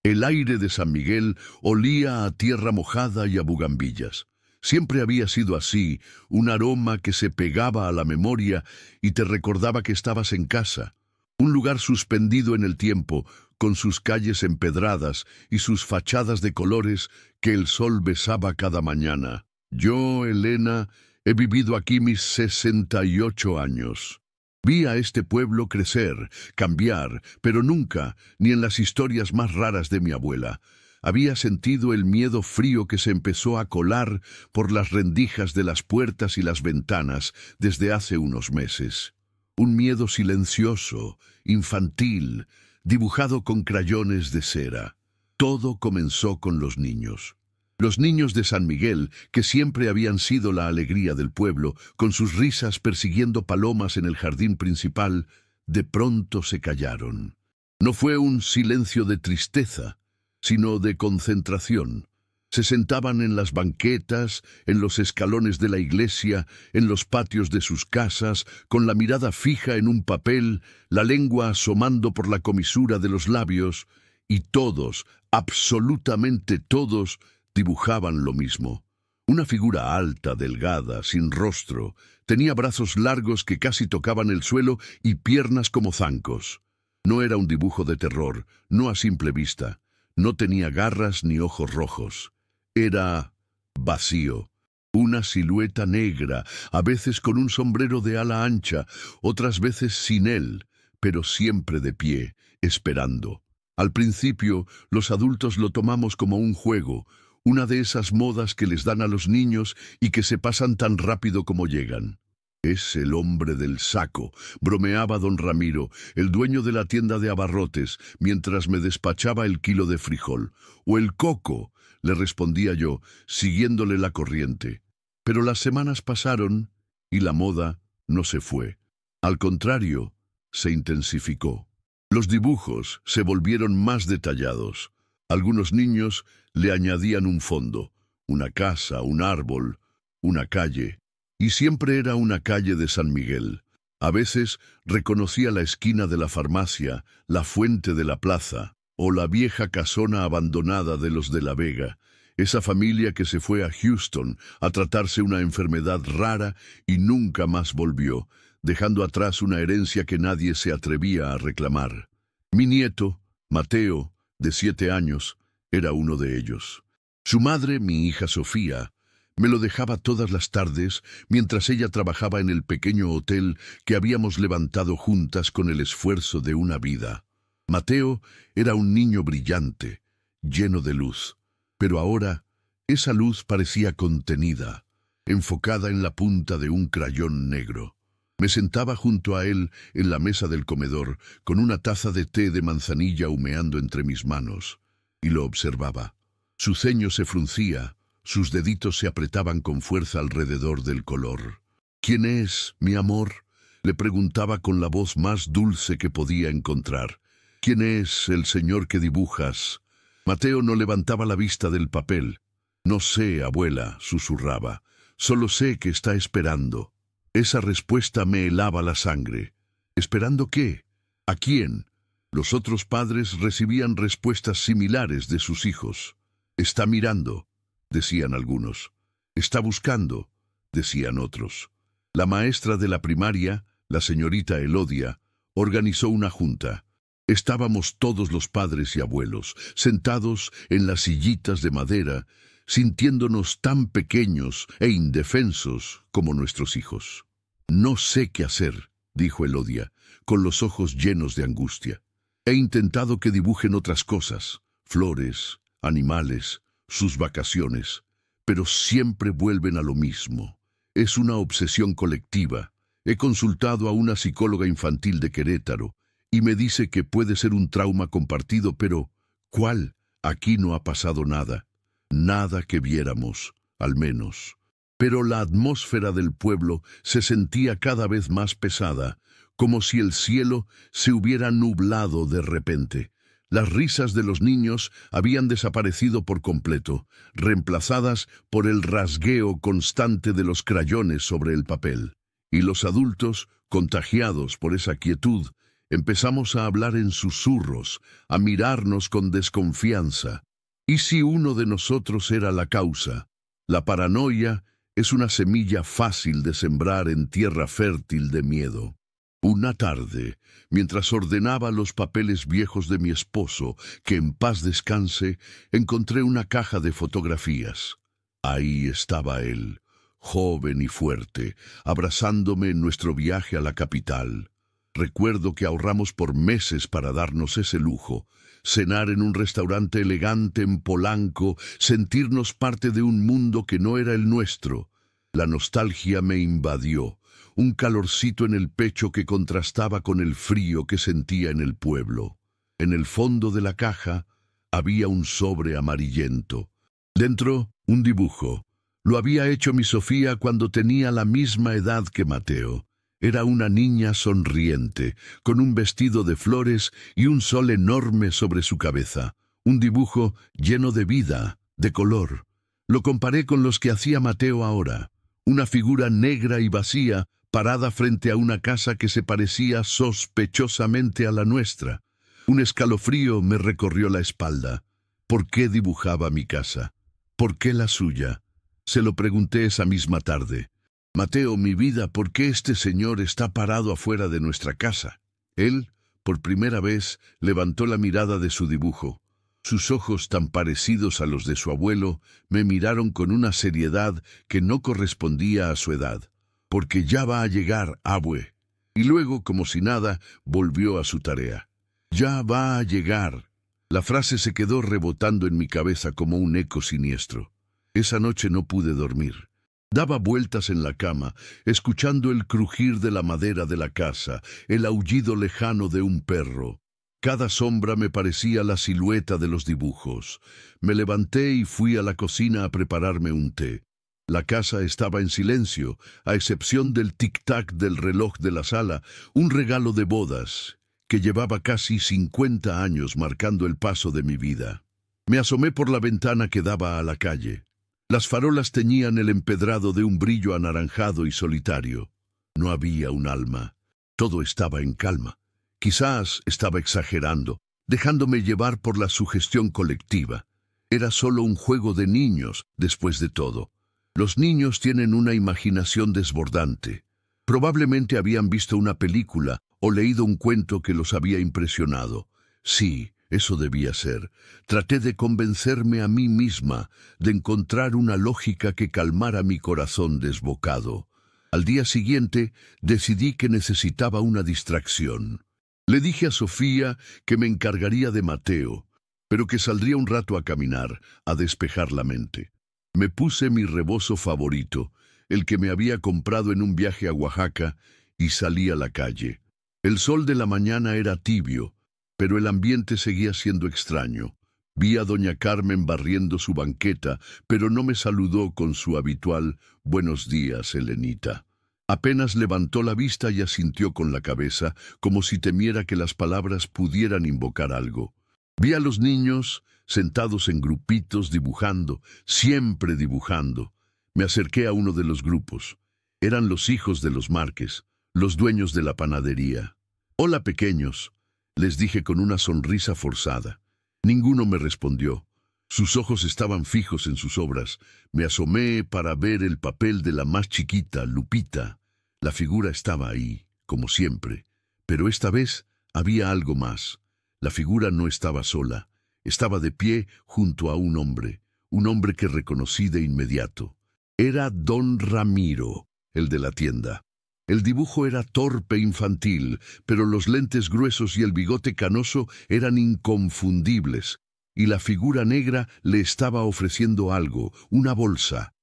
El aire de San Miguel olía a tierra mojada y a bugambillas. Siempre había sido así, un aroma que se pegaba a la memoria y te recordaba que estabas en casa. Un lugar suspendido en el tiempo, con sus calles empedradas y sus fachadas de colores que el sol besaba cada mañana. Yo, Elena, he vivido aquí mis 68 años. Vi a este pueblo crecer, cambiar, pero nunca, ni en las historias más raras de mi abuela, había sentido el miedo frío que se empezó a colar por las rendijas de las puertas y las ventanas desde hace unos meses. Un miedo silencioso, infantil, dibujado con crayones de cera. Todo comenzó con los niños. Los niños de San Miguel, que siempre habían sido la alegría del pueblo, con sus risas persiguiendo palomas en el jardín principal, de pronto se callaron. No fue un silencio de tristeza, sino de concentración. Se sentaban en las banquetas, en los escalones de la iglesia, en los patios de sus casas, con la mirada fija en un papel, la lengua asomando por la comisura de los labios, y todos, absolutamente todos, dibujaban lo mismo. Una figura alta, delgada, sin rostro, tenía brazos largos que casi tocaban el suelo y piernas como zancos. No era un dibujo de terror, no a simple vista. No tenía garras ni ojos rojos. Era vacío. Una silueta negra, a veces con un sombrero de ala ancha, otras veces sin él, pero siempre de pie, esperando. Al principio, los adultos lo tomamos como un juego, una de esas modas que les dan a los niños y que se pasan tan rápido como llegan. «Es el hombre del saco», bromeaba don Ramiro, el dueño de la tienda de abarrotes, mientras me despachaba el kilo de frijol. «O el coco», le respondía yo, siguiéndole la corriente. Pero las semanas pasaron y la moda no se fue. Al contrario, se intensificó. Los dibujos se volvieron más detallados. Algunos niños le añadían un fondo, una casa, un árbol, una calle. Y siempre era una calle de San Miguel. A veces reconocía la esquina de la farmacia, la fuente de la plaza, o la vieja casona abandonada de los de la Vega, esa familia que se fue a Houston a tratarse una enfermedad rara y nunca más volvió, dejando atrás una herencia que nadie se atrevía a reclamar. Mi nieto, Mateo, de 7 años, era uno de ellos. Su madre, mi hija Sofía, me lo dejaba todas las tardes mientras ella trabajaba en el pequeño hotel que habíamos levantado juntas con el esfuerzo de una vida. Mateo era un niño brillante, lleno de luz, pero ahora esa luz parecía contenida, enfocada en la punta de un crayón negro. Me sentaba junto a él en la mesa del comedor, con una taza de té de manzanilla humeando entre mis manos, y lo observaba. Su ceño se fruncía, sus deditos se apretaban con fuerza alrededor del color. «¿Quién es, mi amor?», le preguntaba con la voz más dulce que podía encontrar. «¿Quién es el señor que dibujas?». Mateo no levantaba la vista del papel. «No sé, abuela», susurraba. «Solo sé que está esperando». Esa respuesta me helaba la sangre. ¿Esperando qué? ¿A quién? Los otros padres recibían respuestas similares de sus hijos. «Está mirando», decían algunos. «Está buscando», decían otros. La maestra de la primaria, la señorita Elodia, organizó una junta. Estábamos todos los padres y abuelos, sentados en las sillitas de madera, sintiéndonos tan pequeños e indefensos como nuestros hijos. «No sé qué hacer», dijo Elodia, con los ojos llenos de angustia. «He intentado que dibujen otras cosas, flores, animales, sus vacaciones, pero siempre vuelven a lo mismo. Es una obsesión colectiva. He consultado a una psicóloga infantil de Querétaro y me dice que puede ser un trauma compartido, pero ¿cuál? Aquí no ha pasado nada. Nada que viéramos, al menos». Pero la atmósfera del pueblo se sentía cada vez más pesada, como si el cielo se hubiera nublado de repente. Las risas de los niños habían desaparecido por completo, reemplazadas por el rasgueo constante de los crayones sobre el papel. Y los adultos, contagiados por esa quietud, Empezamos a hablar en susurros, a mirarnos con desconfianza. ¿Y si uno de nosotros era la causa? La paranoia es una semilla fácil de sembrar en tierra fértil de miedo. Una tarde, mientras ordenaba los papeles viejos de mi esposo, que en paz descanse, encontré una caja de fotografías. Ahí estaba él, joven y fuerte, abrazándome en nuestro viaje a la capital. Recuerdo que ahorramos por meses para darnos ese lujo, cenar en un restaurante elegante en Polanco, sentirnos parte de un mundo que no era el nuestro. La nostalgia me invadió, un calorcito en el pecho que contrastaba con el frío que sentía en el pueblo. En el fondo de la caja había un sobre amarillento. Dentro, un dibujo. Lo había hecho mi Sofía cuando tenía la misma edad que Mateo. Era una niña sonriente, con un vestido de flores y un sol enorme sobre su cabeza. Un dibujo lleno de vida, de color. Lo comparé con los que hacía Mateo ahora. Una figura negra y vacía, parada frente a una casa que se parecía sospechosamente a la nuestra. Un escalofrío me recorrió la espalda. ¿Por qué dibujaba mi casa? ¿Por qué la suya? Se lo pregunté esa misma tarde. Mateo, mi vida, ¿por qué este señor está parado afuera de nuestra casa? Él, por primera vez, levantó la mirada de su dibujo. Sus ojos, tan parecidos a los de su abuelo, me miraron con una seriedad que no correspondía a su edad. Porque ya va a llegar, abue. Y luego, como si nada, volvió a su tarea. Ya va a llegar. La frase se quedó rebotando en mi cabeza como un eco siniestro. Esa noche no pude dormir. Daba vueltas en la cama, escuchando el crujir de la madera de la casa, el aullido lejano de un perro. Cada sombra me parecía la silueta de los dibujos. Me levanté y fui a la cocina a prepararme un té. La casa estaba en silencio, a excepción del tic-tac del reloj de la sala, un regalo de bodas, que llevaba casi 50 años marcando el paso de mi vida. Me asomé por la ventana que daba a la calle. Las farolas teñían el empedrado de un brillo anaranjado y solitario. No había un alma. Todo estaba en calma. Quizás estaba exagerando, dejándome llevar por la sugestión colectiva. Era solo un juego de niños, después de todo. Los niños tienen una imaginación desbordante. Probablemente habían visto una película o leído un cuento que los había impresionado. Sí, eso debía ser. Traté de convencerme a mí misma, de encontrar una lógica que calmara mi corazón desbocado. Al día siguiente, decidí que necesitaba una distracción. Le dije a Sofía que me encargaría de Mateo, pero que saldría un rato a caminar, a despejar la mente. Me puse mi rebozo favorito, el que me había comprado en un viaje a Oaxaca, y salí a la calle. El sol de la mañana era tibio, pero el ambiente seguía siendo extraño. Vi a doña Carmen barriendo su banqueta, pero no me saludó con su habitual «Buenos días, Elenita». Apenas levantó la vista y asintió con la cabeza, como si temiera que las palabras pudieran invocar algo. Vi a los niños sentados en grupitos dibujando, siempre dibujando. Me acerqué a uno de los grupos. Eran los hijos de los Márquez, los dueños de la panadería. «Hola, pequeños», les dije con una sonrisa forzada. Ninguno me respondió. Sus ojos estaban fijos en sus obras. Me asomé para ver el papel de la más chiquita, Lupita. La figura estaba ahí, como siempre, pero esta vez había algo más. La figura no estaba sola. Estaba de pie junto a un hombre que reconocí de inmediato. Era don Ramiro, el de la tienda. El dibujo era torpe infantil, pero los lentes gruesos y el bigote canoso eran inconfundibles, y la figura negra le estaba ofreciendo algo, una bolsa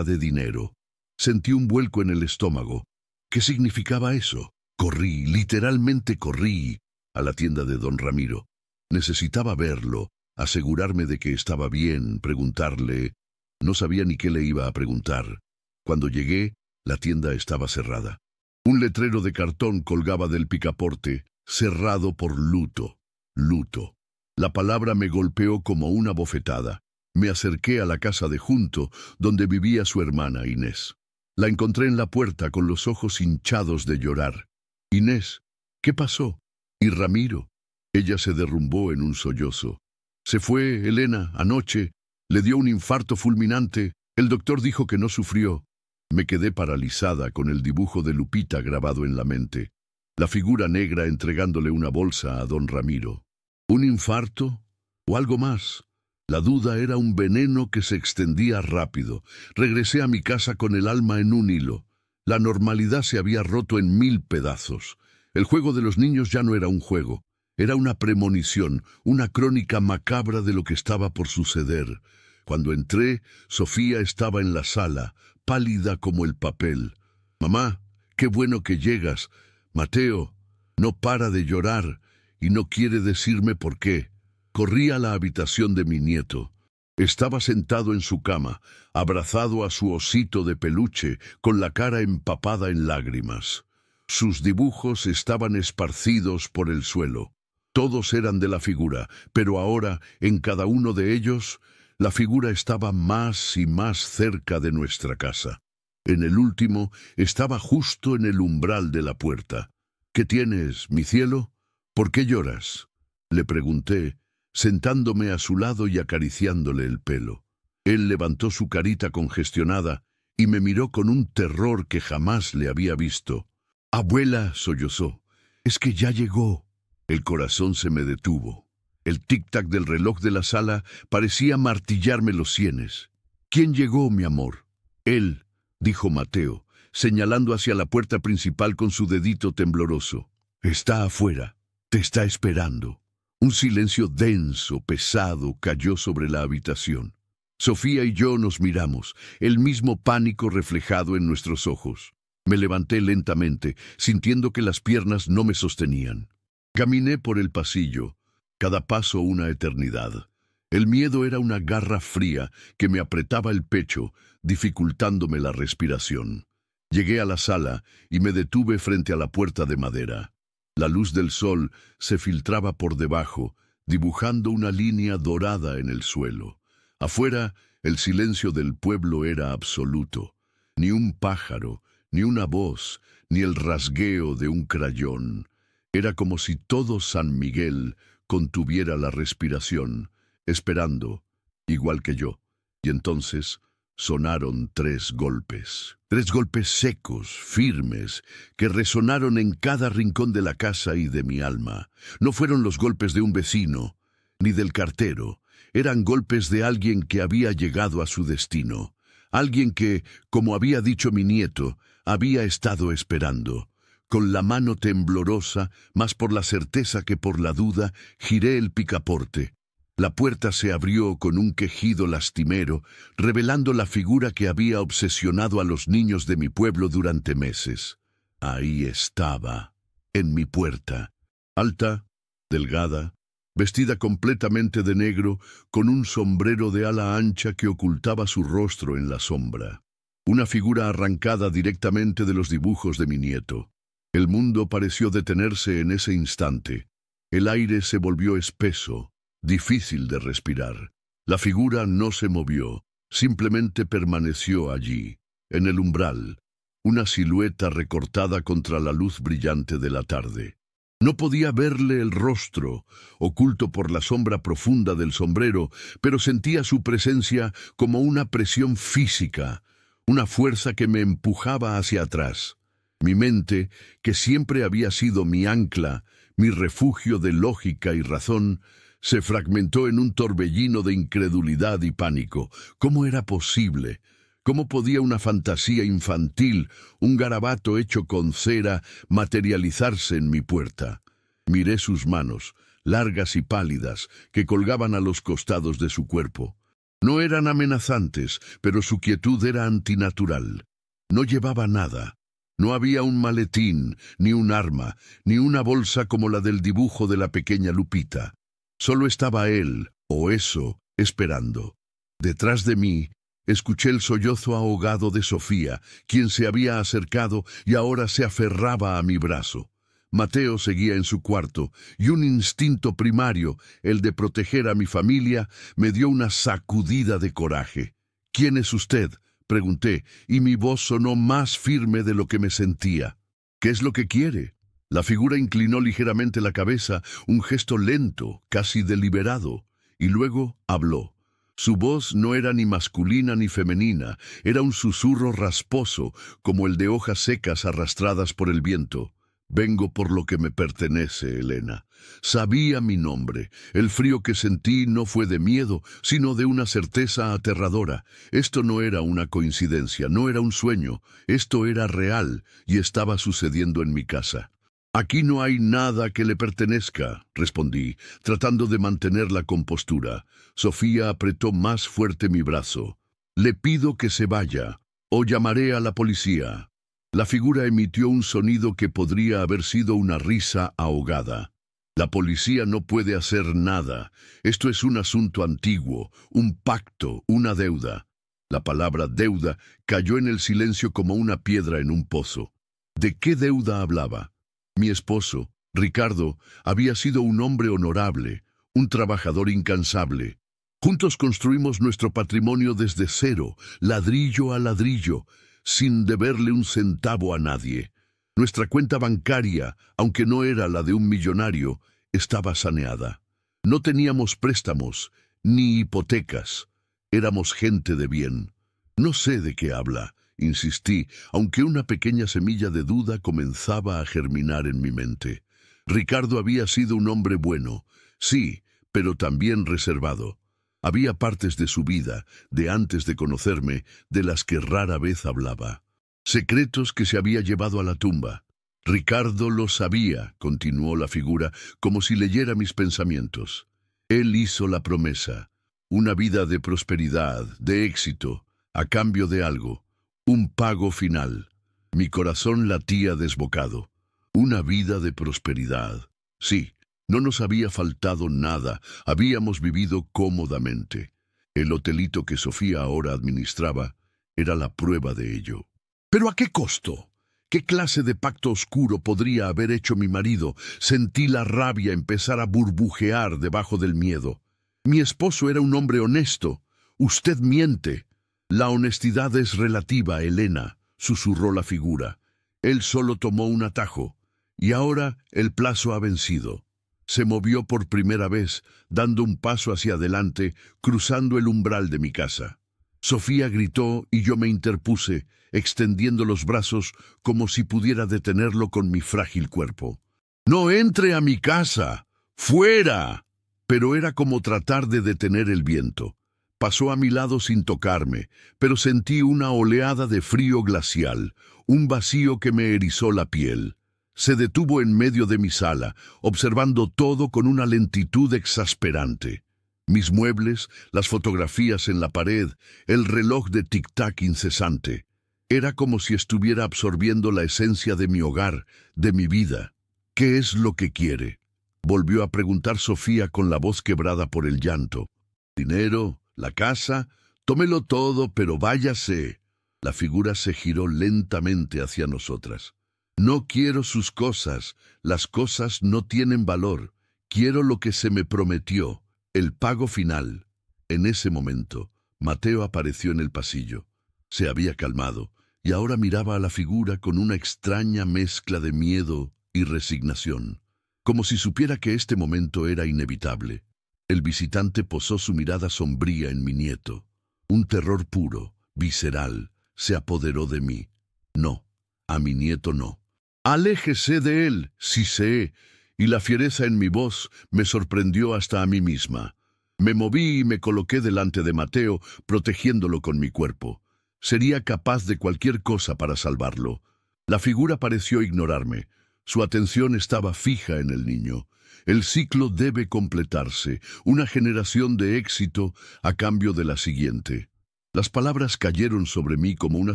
de dinero. Sentí un vuelco en el estómago. ¿Qué significaba eso? Corrí, literalmente corrí, a la tienda de don Ramiro. Necesitaba verlo, asegurarme de que estaba bien, preguntarle. No sabía ni qué le iba a preguntar. Cuando llegué, la tienda estaba cerrada. Un letrero de cartón colgaba del picaporte, cerrado por luto. Luto. La palabra me golpeó como una bofetada. Me acerqué a la casa de junto, donde vivía su hermana Inés. La encontré en la puerta con los ojos hinchados de llorar. «Inés, ¿Qué pasó? ¿Y Ramiro? Ella se derrumbó en un sollozo. Se fue, Elena, anoche. Le dio un infarto fulminante. El doctor dijo que no sufrió. Me quedé paralizada con el dibujo de Lupita grabado en la mente. La figura negra entregándole una bolsa a don Ramiro. ¿Un infarto? ¿O algo más? La duda era un veneno que se extendía rápido. Regresé a mi casa con el alma en un hilo. La normalidad se había roto en 1000 pedazos. El juego de los niños ya no era un juego. Era una premonición, una crónica macabra de lo que estaba por suceder. Cuando entré, Sofía estaba en la sala, pálida como el papel. «Mamá, qué bueno que llegas. Mateo no para de llorar y no quiere decirme por qué». Corrí a la habitación de mi nieto. Estaba sentado en su cama, abrazado a su osito de peluche, con la cara empapada en lágrimas. Sus dibujos estaban esparcidos por el suelo. Todos eran de la figura, pero ahora, en cada uno de ellos, la figura estaba más y más cerca de nuestra casa. En el último, estaba justo en el umbral de la puerta. «¿Qué tienes, mi cielo? ¿Por qué lloras?», le pregunté, sentándome a su lado y acariciándole el pelo. Él levantó su carita congestionada y me miró con un terror que jamás le había visto. «Abuela», sollozó, «es que ya llegó». El corazón se me detuvo. El tic-tac del reloj de la sala parecía martillarme los sienes. «¿Quién llegó, mi amor?» «Él», dijo Mateo, señalando hacia la puerta principal con su dedito tembloroso. «Está afuera. Te está esperando». Un silencio denso, pesado, cayó sobre la habitación. Sofía y yo nos miramos, el mismo pánico reflejado en nuestros ojos. Me levanté lentamente, sintiendo que las piernas no me sostenían. Caminé por el pasillo, cada paso una eternidad. El miedo era una garra fría que me apretaba el pecho, dificultándome la respiración. Llegué a la sala y me detuve frente a la puerta de madera. La luz del sol se filtraba por debajo, dibujando una línea dorada en el suelo. Afuera, el silencio del pueblo era absoluto. Ni un pájaro, ni una voz, ni el rasgueo de un crayón. Era como si todo San Miguel contuviera la respiración, esperando, igual que yo. Y entonces sonaron 3 golpes. 3 golpes secos, firmes, que resonaron en cada rincón de la casa y de mi alma. No fueron los golpes de un vecino, ni del cartero. Eran golpes de alguien que había llegado a su destino. Alguien que, como había dicho mi nieto, había estado esperando. Con la mano temblorosa, más por la certeza que por la duda, giré el picaporte. La puerta se abrió con un quejido lastimero, revelando la figura que había obsesionado a los niños de mi pueblo durante meses. Ahí estaba, en mi puerta, alta, delgada, vestida completamente de negro, con un sombrero de ala ancha que ocultaba su rostro en la sombra. Una figura arrancada directamente de los dibujos de mi nieto. El mundo pareció detenerse en ese instante. El aire se volvió espeso, difícil de respirar. La figura no se movió, simplemente permaneció allí, en el umbral, una silueta recortada contra la luz brillante de la tarde. No podía verle el rostro, oculto por la sombra profunda del sombrero, pero sentía su presencia como una presión física, una fuerza que me empujaba hacia atrás. Mi mente, que siempre había sido mi ancla, mi refugio de lógica y razón, se fragmentó en un torbellino de incredulidad y pánico. ¿Cómo era posible? ¿Cómo podía una fantasía infantil, un garabato hecho con cera, materializarse en mi puerta? Miré sus manos, largas y pálidas, que colgaban a los costados de su cuerpo. No eran amenazantes, pero su quietud era antinatural. No llevaba nada. No había un maletín, ni un arma, ni una bolsa como la del dibujo de la pequeña Lupita. Solo estaba él, o eso, esperando. Detrás de mí, escuché el sollozo ahogado de Sofía, quien se había acercado y ahora se aferraba a mi brazo. Mateo seguía en su cuarto, y un instinto primario, el de proteger a mi familia, me dio una sacudida de coraje. «¿Quién es usted?», pregunté, y mi voz sonó más firme de lo que me sentía. «¿Qué es lo que quiere?». La figura inclinó ligeramente la cabeza, un gesto lento, casi deliberado, y luego habló. Su voz no era ni masculina ni femenina, era un susurro rasposo, como el de hojas secas arrastradas por el viento. Vengo por lo que me pertenece, Elena. Sabía mi nombre. El frío que sentí no fue de miedo, sino de una certeza aterradora. Esto no era una coincidencia, no era un sueño. Esto era real y estaba sucediendo en mi casa. Aquí no hay nada que le pertenezca, respondí, tratando de mantener la compostura. Sofía apretó más fuerte mi brazo. Le pido que se vaya, o llamaré a la policía. La figura emitió un sonido que podría haber sido una risa ahogada. La policía no puede hacer nada. Esto es un asunto antiguo, un pacto, una deuda. La palabra deuda cayó en el silencio como una piedra en un pozo. ¿De qué deuda hablaba? Mi esposo, Ricardo, había sido un hombre honorable, un trabajador incansable. Juntos construimos nuestro patrimonio desde cero, ladrillo a ladrillo, sin deberle un centavo a nadie. Nuestra cuenta bancaria, aunque no era la de un millonario, estaba saneada. No teníamos préstamos, ni hipotecas. Éramos gente de bien. No sé de qué habla, insistí, aunque una pequeña semilla de duda comenzaba a germinar en mi mente. Ricardo había sido un hombre bueno, sí, pero también reservado. Había partes de su vida, de antes de conocerme, de las que rara vez hablaba. Secretos que se había llevado a la tumba. Ricardo lo sabía, continuó la figura, como si leyera mis pensamientos. Él hizo la promesa. Una vida de prosperidad, de éxito, a cambio de algo. Un pago final. Mi corazón latía desbocado. Una vida de prosperidad. Sí, no nos había faltado nada. Habíamos vivido cómodamente. El hotelito que Sofía ahora administraba era la prueba de ello. ¿Pero a qué costo? ¿Qué clase de pacto oscuro podría haber hecho mi marido? Sentí la rabia empezar a burbujear debajo del miedo. Mi esposo era un hombre honesto. Usted miente. La honestidad es relativa, Elena, susurró la figura. Él solo tomó un atajo, y ahora el plazo ha vencido. Se movió por primera vez, dando un paso hacia adelante, cruzando el umbral de mi casa. Sofía gritó y yo me interpuse, extendiendo los brazos como si pudiera detenerlo con mi frágil cuerpo. ¡No entre a mi casa! ¡Fuera! Pero era como tratar de detener el viento. Pasó a mi lado sin tocarme, pero sentí una oleada de frío glacial, un vacío que me erizó la piel. Se detuvo en medio de mi sala, observando todo con una lentitud exasperante. Mis muebles, las fotografías en la pared, el reloj de tic-tac incesante. Era como si estuviera absorbiendo la esencia de mi hogar, de mi vida. ¿Qué es lo que quiere? Volvió a preguntar Sofía con la voz quebrada por el llanto. ¿Dinero? ¿La casa? Tómelo todo, pero váyase. La figura se giró lentamente hacia nosotras. No quiero sus cosas. Las cosas no tienen valor. Quiero lo que se me prometió, el pago final. En ese momento, Mateo apareció en el pasillo. Se había calmado, y ahora miraba a la figura con una extraña mezcla de miedo y resignación, como si supiera que este momento era inevitable. El visitante posó su mirada sombría en mi nieto. Un terror puro, visceral, se apoderó de mí. No, a mi nieto no. «Aléjese de él», siseé, y la fiereza en mi voz me sorprendió hasta a mí misma. Me moví y me coloqué delante de Mateo, protegiéndolo con mi cuerpo. Sería capaz de cualquier cosa para salvarlo. La figura pareció ignorarme. Su atención estaba fija en el niño. El ciclo debe completarse, una generación de éxito a cambio de la siguiente. Las palabras cayeron sobre mí como una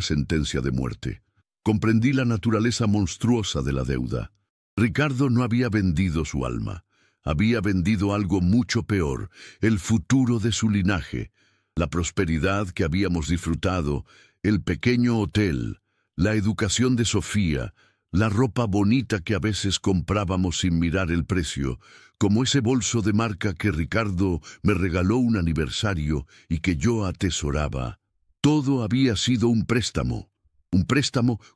sentencia de muerte. Comprendí la naturaleza monstruosa de la deuda. Ricardo no había vendido su alma. Había vendido algo mucho peor, el futuro de su linaje, la prosperidad que habíamos disfrutado, el pequeño hotel, la educación de Sofía, la ropa bonita que a veces comprábamos sin mirar el precio, como ese bolso de marca que Ricardo me regaló un aniversario y que yo atesoraba. Todo había sido un préstamo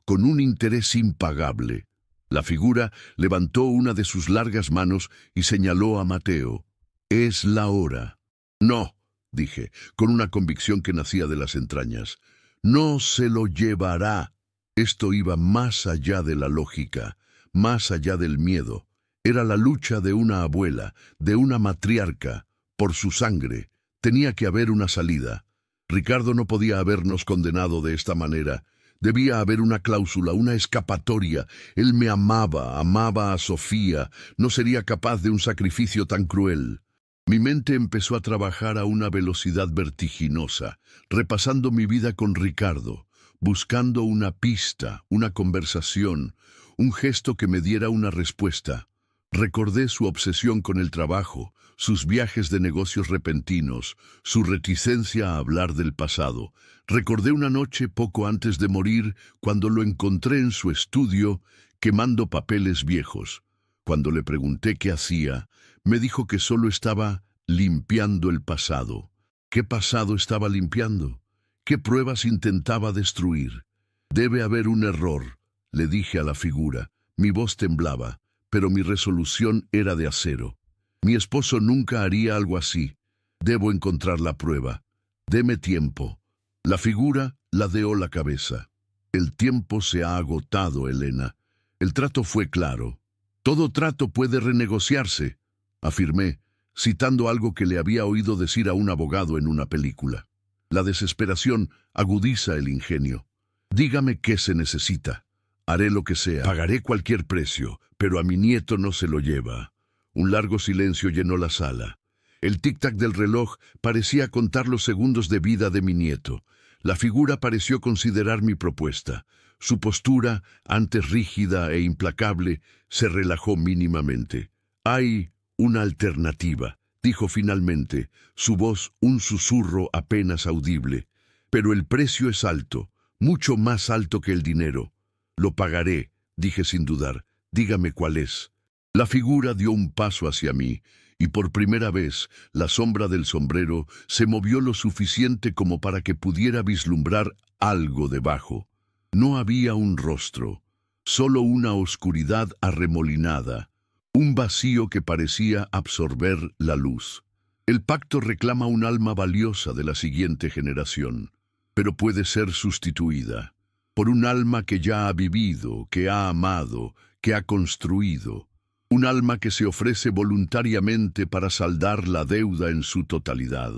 con un interés impagable. La figura levantó una de sus largas manos y señaló a Mateo. «Es la hora». «No», dije, con una convicción que nacía de las entrañas. «No se lo llevará». Esto iba más allá de la lógica, más allá del miedo. Era la lucha de una abuela, de una matriarca, por su sangre. Tenía que haber una salida. Ricardo no podía habernos condenado de esta manera. Debía haber una cláusula, una escapatoria. Él me amaba, amaba a Sofía. No sería capaz de un sacrificio tan cruel. Mi mente empezó a trabajar a una velocidad vertiginosa, repasando mi vida con Ricardo, buscando una pista, una conversación, un gesto que me diera una respuesta. Recordé su obsesión con el trabajo, sus viajes de negocios repentinos, su reticencia a hablar del pasado. Recordé una noche poco antes de morir, cuando lo encontré en su estudio, quemando papeles viejos. Cuando le pregunté qué hacía, me dijo que solo estaba limpiando el pasado. ¿Qué pasado estaba limpiando? ¿Qué pruebas intentaba destruir? «Debe haber un error», le dije a la figura. Mi voz temblaba, pero mi resolución era de acero. Mi esposo nunca haría algo así. Debo encontrar la prueba. Deme tiempo. La figura ladeó la cabeza. «El tiempo se ha agotado, Elena». El trato fue claro. «Todo trato puede renegociarse», afirmé, citando algo que le había oído decir a un abogado en una película. La desesperación agudiza el ingenio. «Dígame qué se necesita. Haré lo que sea. Pagaré cualquier precio, pero a mi nieto no se lo lleva». Un largo silencio llenó la sala. El tic-tac del reloj parecía contar los segundos de vida de mi nieto. La figura pareció considerar mi propuesta. Su postura, antes rígida e implacable, se relajó mínimamente. «Hay una alternativa», dijo finalmente, su voz un susurro apenas audible. «Pero el precio es alto, mucho más alto que el dinero». «Lo pagaré», dije sin dudar. «Dígame cuál es». La figura dio un paso hacia mí, y por primera vez la sombra del sombrero se movió lo suficiente como para que pudiera vislumbrar algo debajo. No había un rostro, solo una oscuridad arremolinada, un vacío que parecía absorber la luz. «El pacto reclama un alma valiosa de la siguiente generación, pero puede ser sustituida por un alma que ya ha vivido, que ha amado, que ha construido. Un alma que se ofrece voluntariamente para saldar la deuda en su totalidad».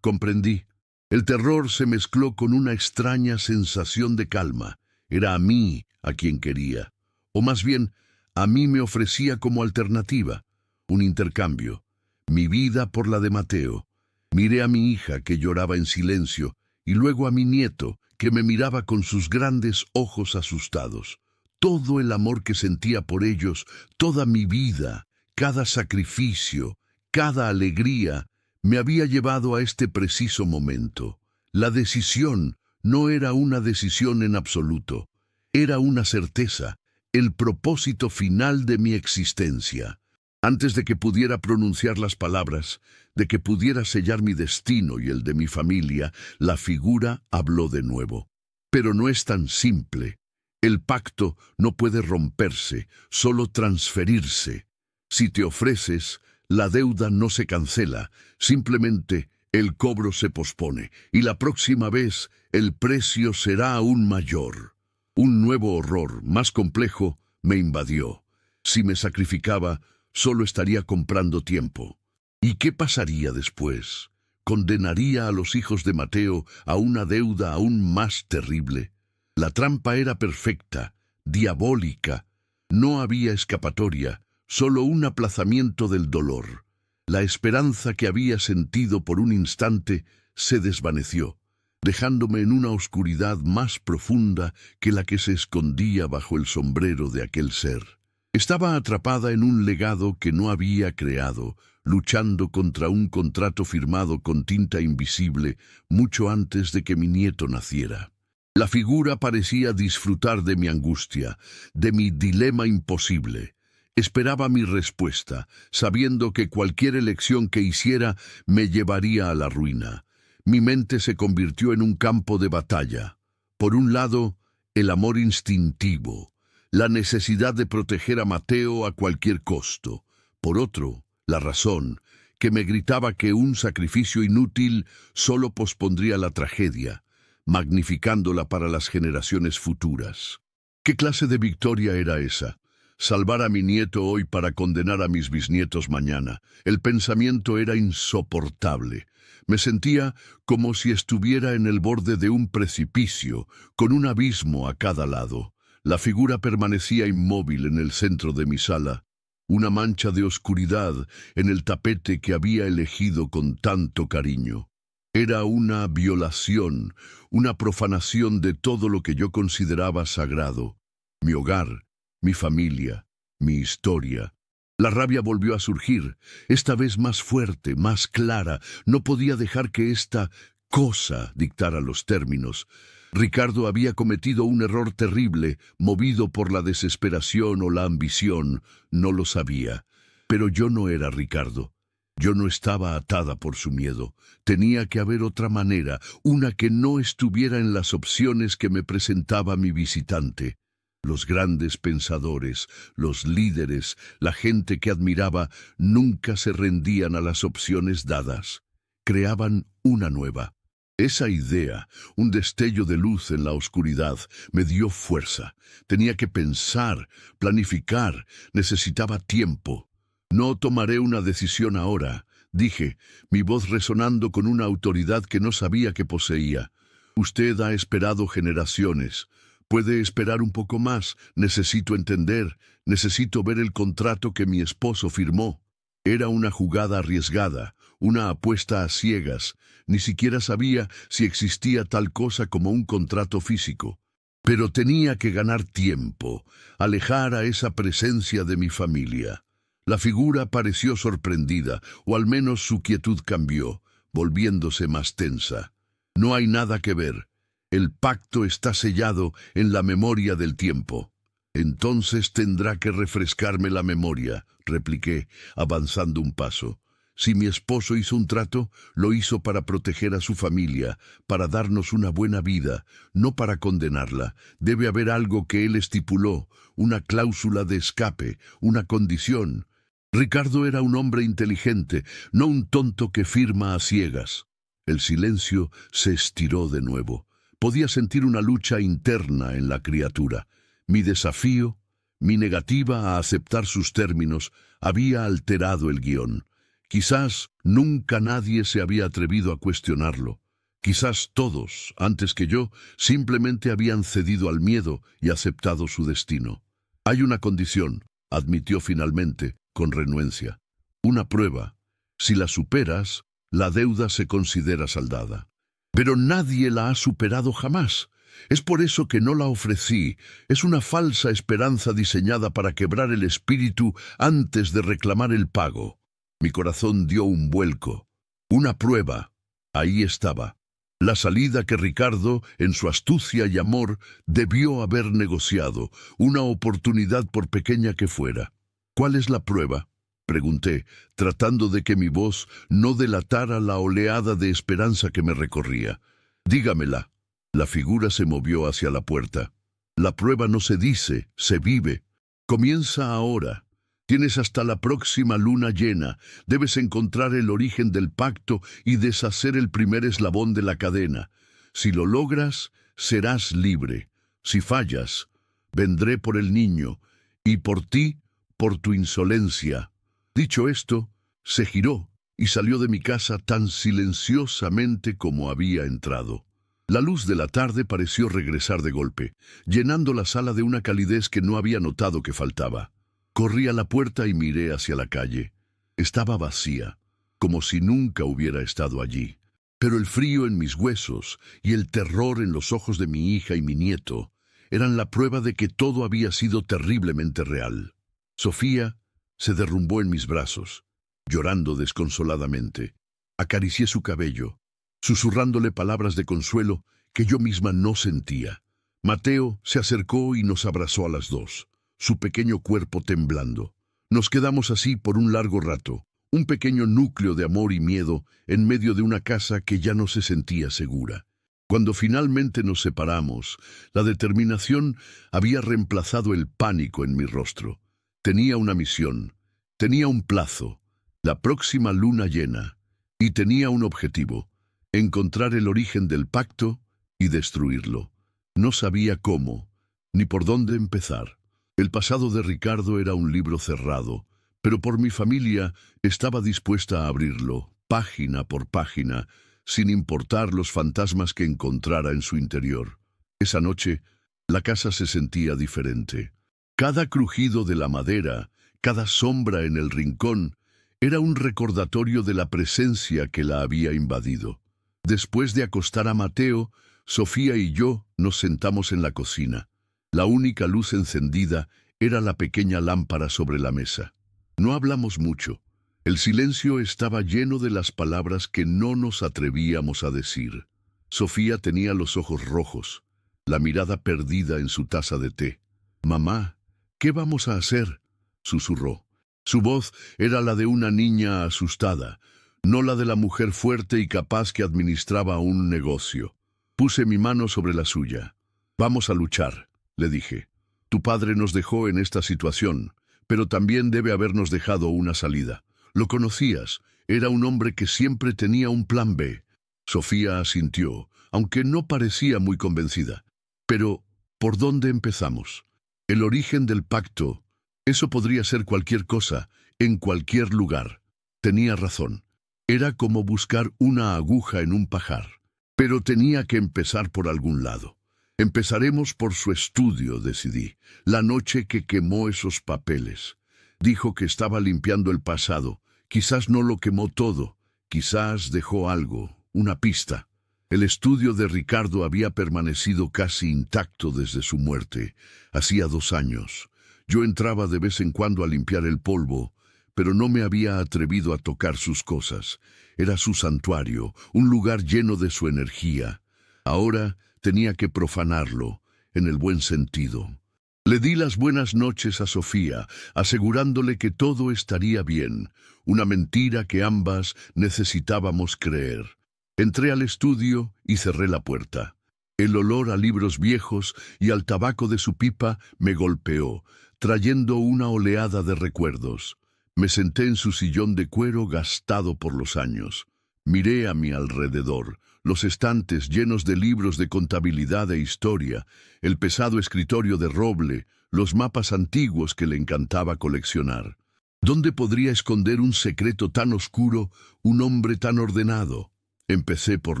Comprendí. El terror se mezcló con una extraña sensación de calma. Era a mí a quien quería. O más bien, a mí me ofrecía como alternativa. Un intercambio. Mi vida por la de Mateo. Miré a mi hija, que lloraba en silencio, y luego a mi nieto, que me miraba con sus grandes ojos asustados. Todo el amor que sentía por ellos, toda mi vida, cada sacrificio, cada alegría, me había llevado a este preciso momento. La decisión no era una decisión en absoluto, era una certeza, el propósito final de mi existencia. Antes de que pudiera pronunciar las palabras, de que pudiera sellar mi destino y el de mi familia, la figura habló de nuevo. «Pero no es tan simple. El pacto no puede romperse, solo transferirse. Si te ofreces, la deuda no se cancela, simplemente el cobro se pospone, y la próxima vez el precio será aún mayor». Un nuevo horror, más complejo, me invadió. Si me sacrificaba, solo estaría comprando tiempo. ¿Y qué pasaría después? ¿Condenaría a los hijos de Mateo a una deuda aún más terrible? La trampa era perfecta, diabólica. No había escapatoria, solo un aplazamiento del dolor. La esperanza que había sentido por un instante se desvaneció, dejándome en una oscuridad más profunda que la que se escondía bajo el sombrero de aquel ser. Estaba atrapada en un legado que no había creado, luchando contra un contrato firmado con tinta invisible mucho antes de que mi nieto naciera. La figura parecía disfrutar de mi angustia, de mi dilema imposible. Esperaba mi respuesta, sabiendo que cualquier elección que hiciera me llevaría a la ruina. Mi mente se convirtió en un campo de batalla. Por un lado, el amor instintivo, la necesidad de proteger a Mateo a cualquier costo. Por otro, la razón, que me gritaba que un sacrificio inútil solo pospondría la tragedia, magnificándola para las generaciones futuras. ¿Qué clase de victoria era esa? Salvar a mi nieto hoy para condenar a mis bisnietos mañana. El pensamiento era insoportable. Me sentía como si estuviera en el borde de un precipicio, con un abismo a cada lado. La figura permanecía inmóvil en el centro de mi sala, una mancha de oscuridad en el tapete que había elegido con tanto cariño. Era una violación, una profanación de todo lo que yo consideraba sagrado. Mi hogar, mi familia, mi historia. La rabia volvió a surgir, esta vez más fuerte, más clara. No podía dejar que esta cosa dictara los términos. Ricardo había cometido un error terrible, movido por la desesperación o la ambición. No lo sabía. Pero yo no era Ricardo. Yo no estaba atada por su miedo. Tenía que haber otra manera, una que no estuviera en las opciones que me presentaba mi visitante. Los grandes pensadores, los líderes, la gente que admiraba, nunca se rendían a las opciones dadas. Creaban una nueva. Esa idea, un destello de luz en la oscuridad, me dio fuerza. Tenía que pensar, planificar, necesitaba tiempo. No tomaré una decisión ahora, dije, mi voz resonando con una autoridad que no sabía que poseía. Usted ha esperado generaciones. Puede esperar un poco más. Necesito entender, necesito ver el contrato que mi esposo firmó. Era una jugada arriesgada, una apuesta a ciegas. Ni siquiera sabía si existía tal cosa como un contrato físico. Pero tenía que ganar tiempo, alejar a esa presencia de mi familia. La figura pareció sorprendida, o al menos su quietud cambió, volviéndose más tensa. No hay nada que ver. El pacto está sellado en la memoria del tiempo. Entonces tendrá que refrescarme la memoria, repliqué, avanzando un paso. Si mi esposo hizo un trato, lo hizo para proteger a su familia, para darnos una buena vida, no para condenarla. Debe haber algo que él estipuló, una cláusula de escape, una condición. Ricardo era un hombre inteligente, no un tonto que firma a ciegas. El silencio se estiró de nuevo. Podía sentir una lucha interna en la criatura. Mi desafío, mi negativa a aceptar sus términos, había alterado el guión. Quizás nunca nadie se había atrevido a cuestionarlo. Quizás todos, antes que yo, simplemente habían cedido al miedo y aceptado su destino. Hay una condición, admitió finalmente, con renuencia. Una prueba. Si la superas, la deuda se considera saldada. Pero nadie la ha superado jamás. Es por eso que no la ofrecí. Es una falsa esperanza diseñada para quebrar el espíritu antes de reclamar el pago. Mi corazón dio un vuelco. Una prueba. Ahí estaba. La salida que Ricardo, en su astucia y amor, debió haber negociado. Una oportunidad por pequeña que fuera. ¿Cuál es la prueba?, pregunté, tratando de que mi voz no delatara la oleada de esperanza que me recorría. Dígamela. La figura se movió hacia la puerta. La prueba no se dice, se vive. Comienza ahora. Tienes hasta la próxima luna llena. Debes encontrar el origen del pacto y deshacer el primer eslabón de la cadena. Si lo logras, serás libre. Si fallas, vendré por el niño, y por ti, por tu insolencia. Dicho esto, se giró y salió de mi casa tan silenciosamente como había entrado. La luz de la tarde pareció regresar de golpe, llenando la sala de una calidez que no había notado que faltaba. Corrí a la puerta y miré hacia la calle. Estaba vacía, como si nunca hubiera estado allí. Pero el frío en mis huesos y el terror en los ojos de mi hija y mi nieto eran la prueba de que todo había sido terriblemente real. Sofía se derrumbó en mis brazos, llorando desconsoladamente. Acaricié su cabello, susurrándole palabras de consuelo que yo misma no sentía. Mateo se acercó y nos abrazó a las dos, su pequeño cuerpo temblando. Nos quedamos así por un largo rato, un pequeño núcleo de amor y miedo en medio de una casa que ya no se sentía segura. Cuando finalmente nos separamos, la determinación había reemplazado el pánico en mi rostro. Tenía una misión, tenía un plazo, la próxima luna llena, y tenía un objetivo: encontrar el origen del pacto y destruirlo. No sabía cómo, ni por dónde empezar. El pasado de Ricardo era un libro cerrado, pero por mi familia estaba dispuesta a abrirlo, página por página, sin importar los fantasmas que encontrara en su interior. Esa noche, la casa se sentía diferente. Cada crujido de la madera, cada sombra en el rincón, era un recordatorio de la presencia que la había invadido. Después de acostar a Mateo, Sofía y yo nos sentamos en la cocina. La única luz encendida era la pequeña lámpara sobre la mesa. No hablamos mucho. El silencio estaba lleno de las palabras que no nos atrevíamos a decir. Sofía tenía los ojos rojos, la mirada perdida en su taza de té. «Mamá, ¿qué vamos a hacer?», susurró. Su voz era la de una niña asustada, no la de la mujer fuerte y capaz que administraba un negocio. Puse mi mano sobre la suya. «Vamos a luchar», le dije. «Tu padre nos dejó en esta situación, pero también debe habernos dejado una salida. Lo conocías, era un hombre que siempre tenía un plan B». Sofía asintió, aunque no parecía muy convencida. «Pero, ¿por dónde empezamos? El origen del pacto, eso podría ser cualquier cosa, en cualquier lugar». Tenía razón. Era como buscar una aguja en un pajar. Pero tenía que empezar por algún lado. «Empezaremos por su estudio», decidí, «la noche que quemó esos papeles». Dijo que estaba limpiando el pasado. Quizás no lo quemó todo, quizás dejó algo, una pista. El estudio de Ricardo había permanecido casi intacto desde su muerte. Hacía 2 años. Yo entraba de vez en cuando a limpiar el polvo, pero no me había atrevido a tocar sus cosas. Era su santuario, un lugar lleno de su energía. Ahora tenía que profanarlo, en el buen sentido. Le di las buenas noches a Sofía, asegurándole que todo estaría bien, una mentira que ambas necesitábamos creer. Entré al estudio y cerré la puerta. El olor a libros viejos y al tabaco de su pipa me golpeó, trayendo una oleada de recuerdos. Me senté en su sillón de cuero gastado por los años. Miré a mi alrededor, los estantes llenos de libros de contabilidad e historia, el pesado escritorio de roble, los mapas antiguos que le encantaba coleccionar. ¿Dónde podría esconder un secreto tan oscuro un hombre tan ordenado? Empecé por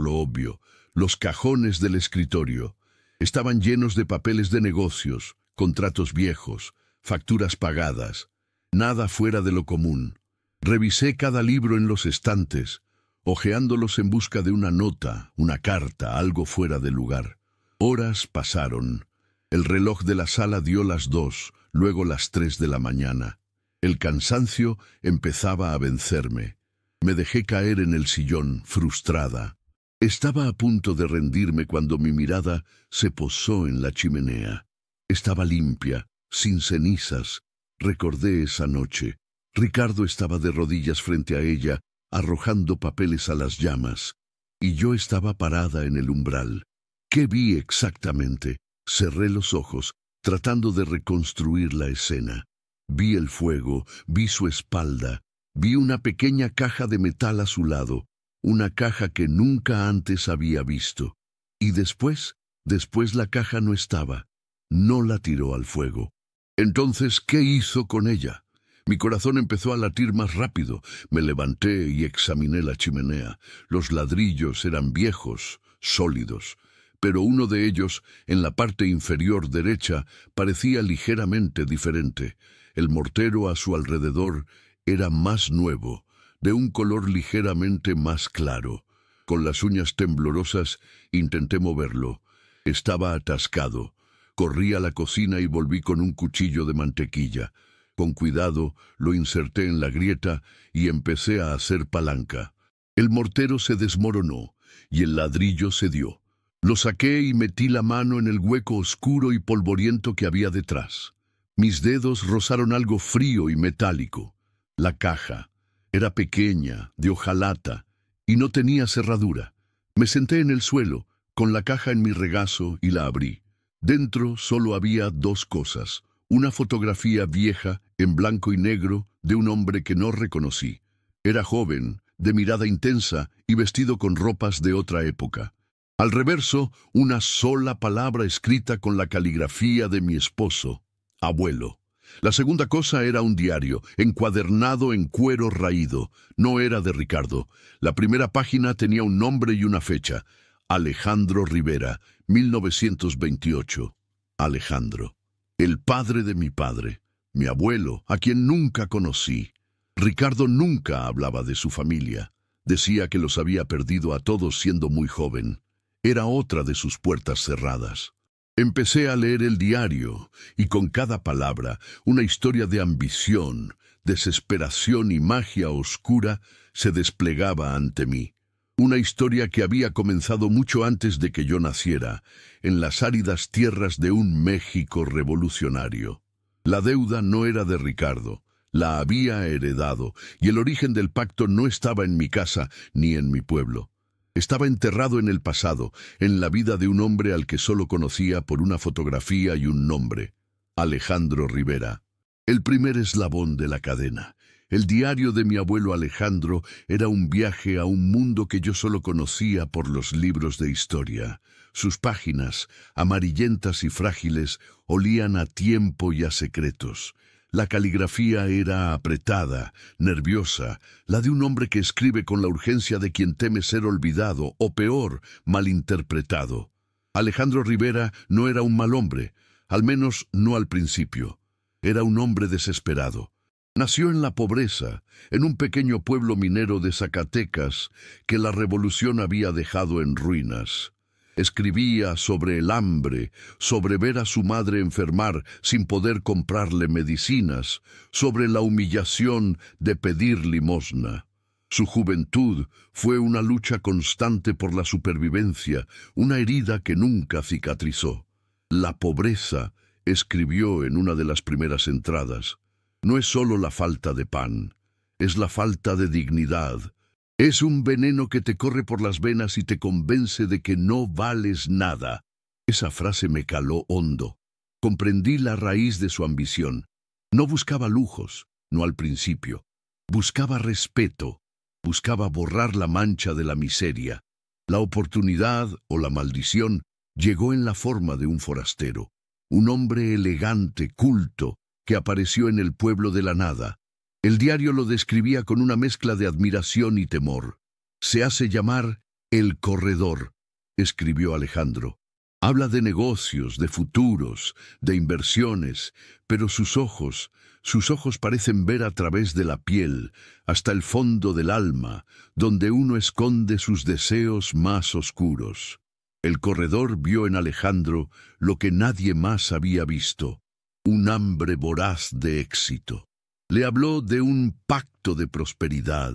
lo obvio. Los cajones del escritorio estaban llenos de papeles de negocios, contratos viejos, facturas pagadas. Nada fuera de lo común. Revisé cada libro en los estantes, hojeándolos en busca de una nota, una carta, algo fuera de lugar. Horas pasaron. El reloj de la sala dio las 2, luego las 3 de la mañana. El cansancio empezaba a vencerme. Me dejé caer en el sillón, frustrada. Estaba a punto de rendirme cuando mi mirada se posó en la chimenea. Estaba limpia, sin cenizas. Recordé esa noche. Ricardo estaba de rodillas frente a ella, arrojando papeles a las llamas, y yo estaba parada en el umbral. ¿Qué vi exactamente? Cerré los ojos, tratando de reconstruir la escena. Vi el fuego, vi su espalda, vi una pequeña caja de metal a su lado, una caja que nunca antes había visto. Y después la caja no estaba. No la tiró al fuego. Entonces, ¿qué hizo con ella? Mi corazón empezó a latir más rápido. Me levanté y examiné la chimenea. Los ladrillos eran viejos, sólidos, pero uno de ellos, en la parte inferior derecha, parecía ligeramente diferente. El mortero a su alrededor era más nuevo, de un color ligeramente más claro. Con las uñas temblorosas intenté moverlo. Estaba atascado. Corrí a la cocina y volví con un cuchillo de mantequilla. Con cuidado lo inserté en la grieta y empecé a hacer palanca. El mortero se desmoronó y el ladrillo cedió. Lo saqué y metí la mano en el hueco oscuro y polvoriento que había detrás. Mis dedos rozaron algo frío y metálico. La caja era pequeña, de hojalata, y no tenía cerradura. Me senté en el suelo, con la caja en mi regazo y la abrí. Dentro solo había dos cosas: una fotografía vieja, en blanco y negro, de un hombre que no reconocí. Era joven, de mirada intensa y vestido con ropas de otra época. Al reverso, una sola palabra escrita con la caligrafía de mi esposo: abuelo. La segunda cosa era un diario, encuadernado en cuero raído. No era de Ricardo. La primera página tenía un nombre y una fecha: Alejandro Rivera, 1928. Alejandro, el padre de mi padre, mi abuelo, a quien nunca conocí. Ricardo nunca hablaba de su familia. Decía que los había perdido a todos siendo muy joven. Era otra de sus puertas cerradas. Empecé a leer el diario, y con cada palabra, una historia de ambición, desesperación y magia oscura se desplegaba ante mí. Una historia que había comenzado mucho antes de que yo naciera, en las áridas tierras de un México revolucionario. La deuda no era de Ricardo, la había heredado, y el origen del pacto no estaba en mi casa ni en mi pueblo. Estaba enterrado en el pasado, en la vida de un hombre al que solo conocía por una fotografía y un nombre: Alejandro Rivera. El primer eslabón de la cadena. El diario de mi abuelo Alejandro era un viaje a un mundo que yo solo conocía por los libros de historia. Sus páginas, amarillentas y frágiles, olían a tiempo y a secretos. La caligrafía era apretada, nerviosa, la de un hombre que escribe con la urgencia de quien teme ser olvidado, o peor, malinterpretado. Alejandro Rivera no era un mal hombre, al menos no al principio. Era un hombre desesperado. Nació en la pobreza, en un pequeño pueblo minero de Zacatecas que la revolución había dejado en ruinas. Escribía sobre el hambre, sobre ver a su madre enfermar sin poder comprarle medicinas, sobre la humillación de pedir limosna. Su juventud fue una lucha constante por la supervivencia, una herida que nunca cicatrizó. La pobreza, escribió en una de las primeras entradas, no es solo la falta de pan, es la falta de dignidad. Es un veneno que te corre por las venas y te convence de que no vales nada. Esa frase me caló hondo. Comprendí la raíz de su ambición. No buscaba lujos, no al principio. Buscaba respeto. Buscaba borrar la mancha de la miseria. La oportunidad o la maldición llegó en la forma de un forastero. Un hombre elegante, culto, que apareció en el pueblo de la nada. El diario lo describía con una mezcla de admiración y temor. Se hace llamar El Corredor, escribió Alejandro. Habla de negocios, de futuros, de inversiones, pero sus ojos parecen ver a través de la piel, hasta el fondo del alma, donde uno esconde sus deseos más oscuros. El Corredor vio en Alejandro lo que nadie más había visto: un hambre voraz de éxito. Le habló de un pacto de prosperidad,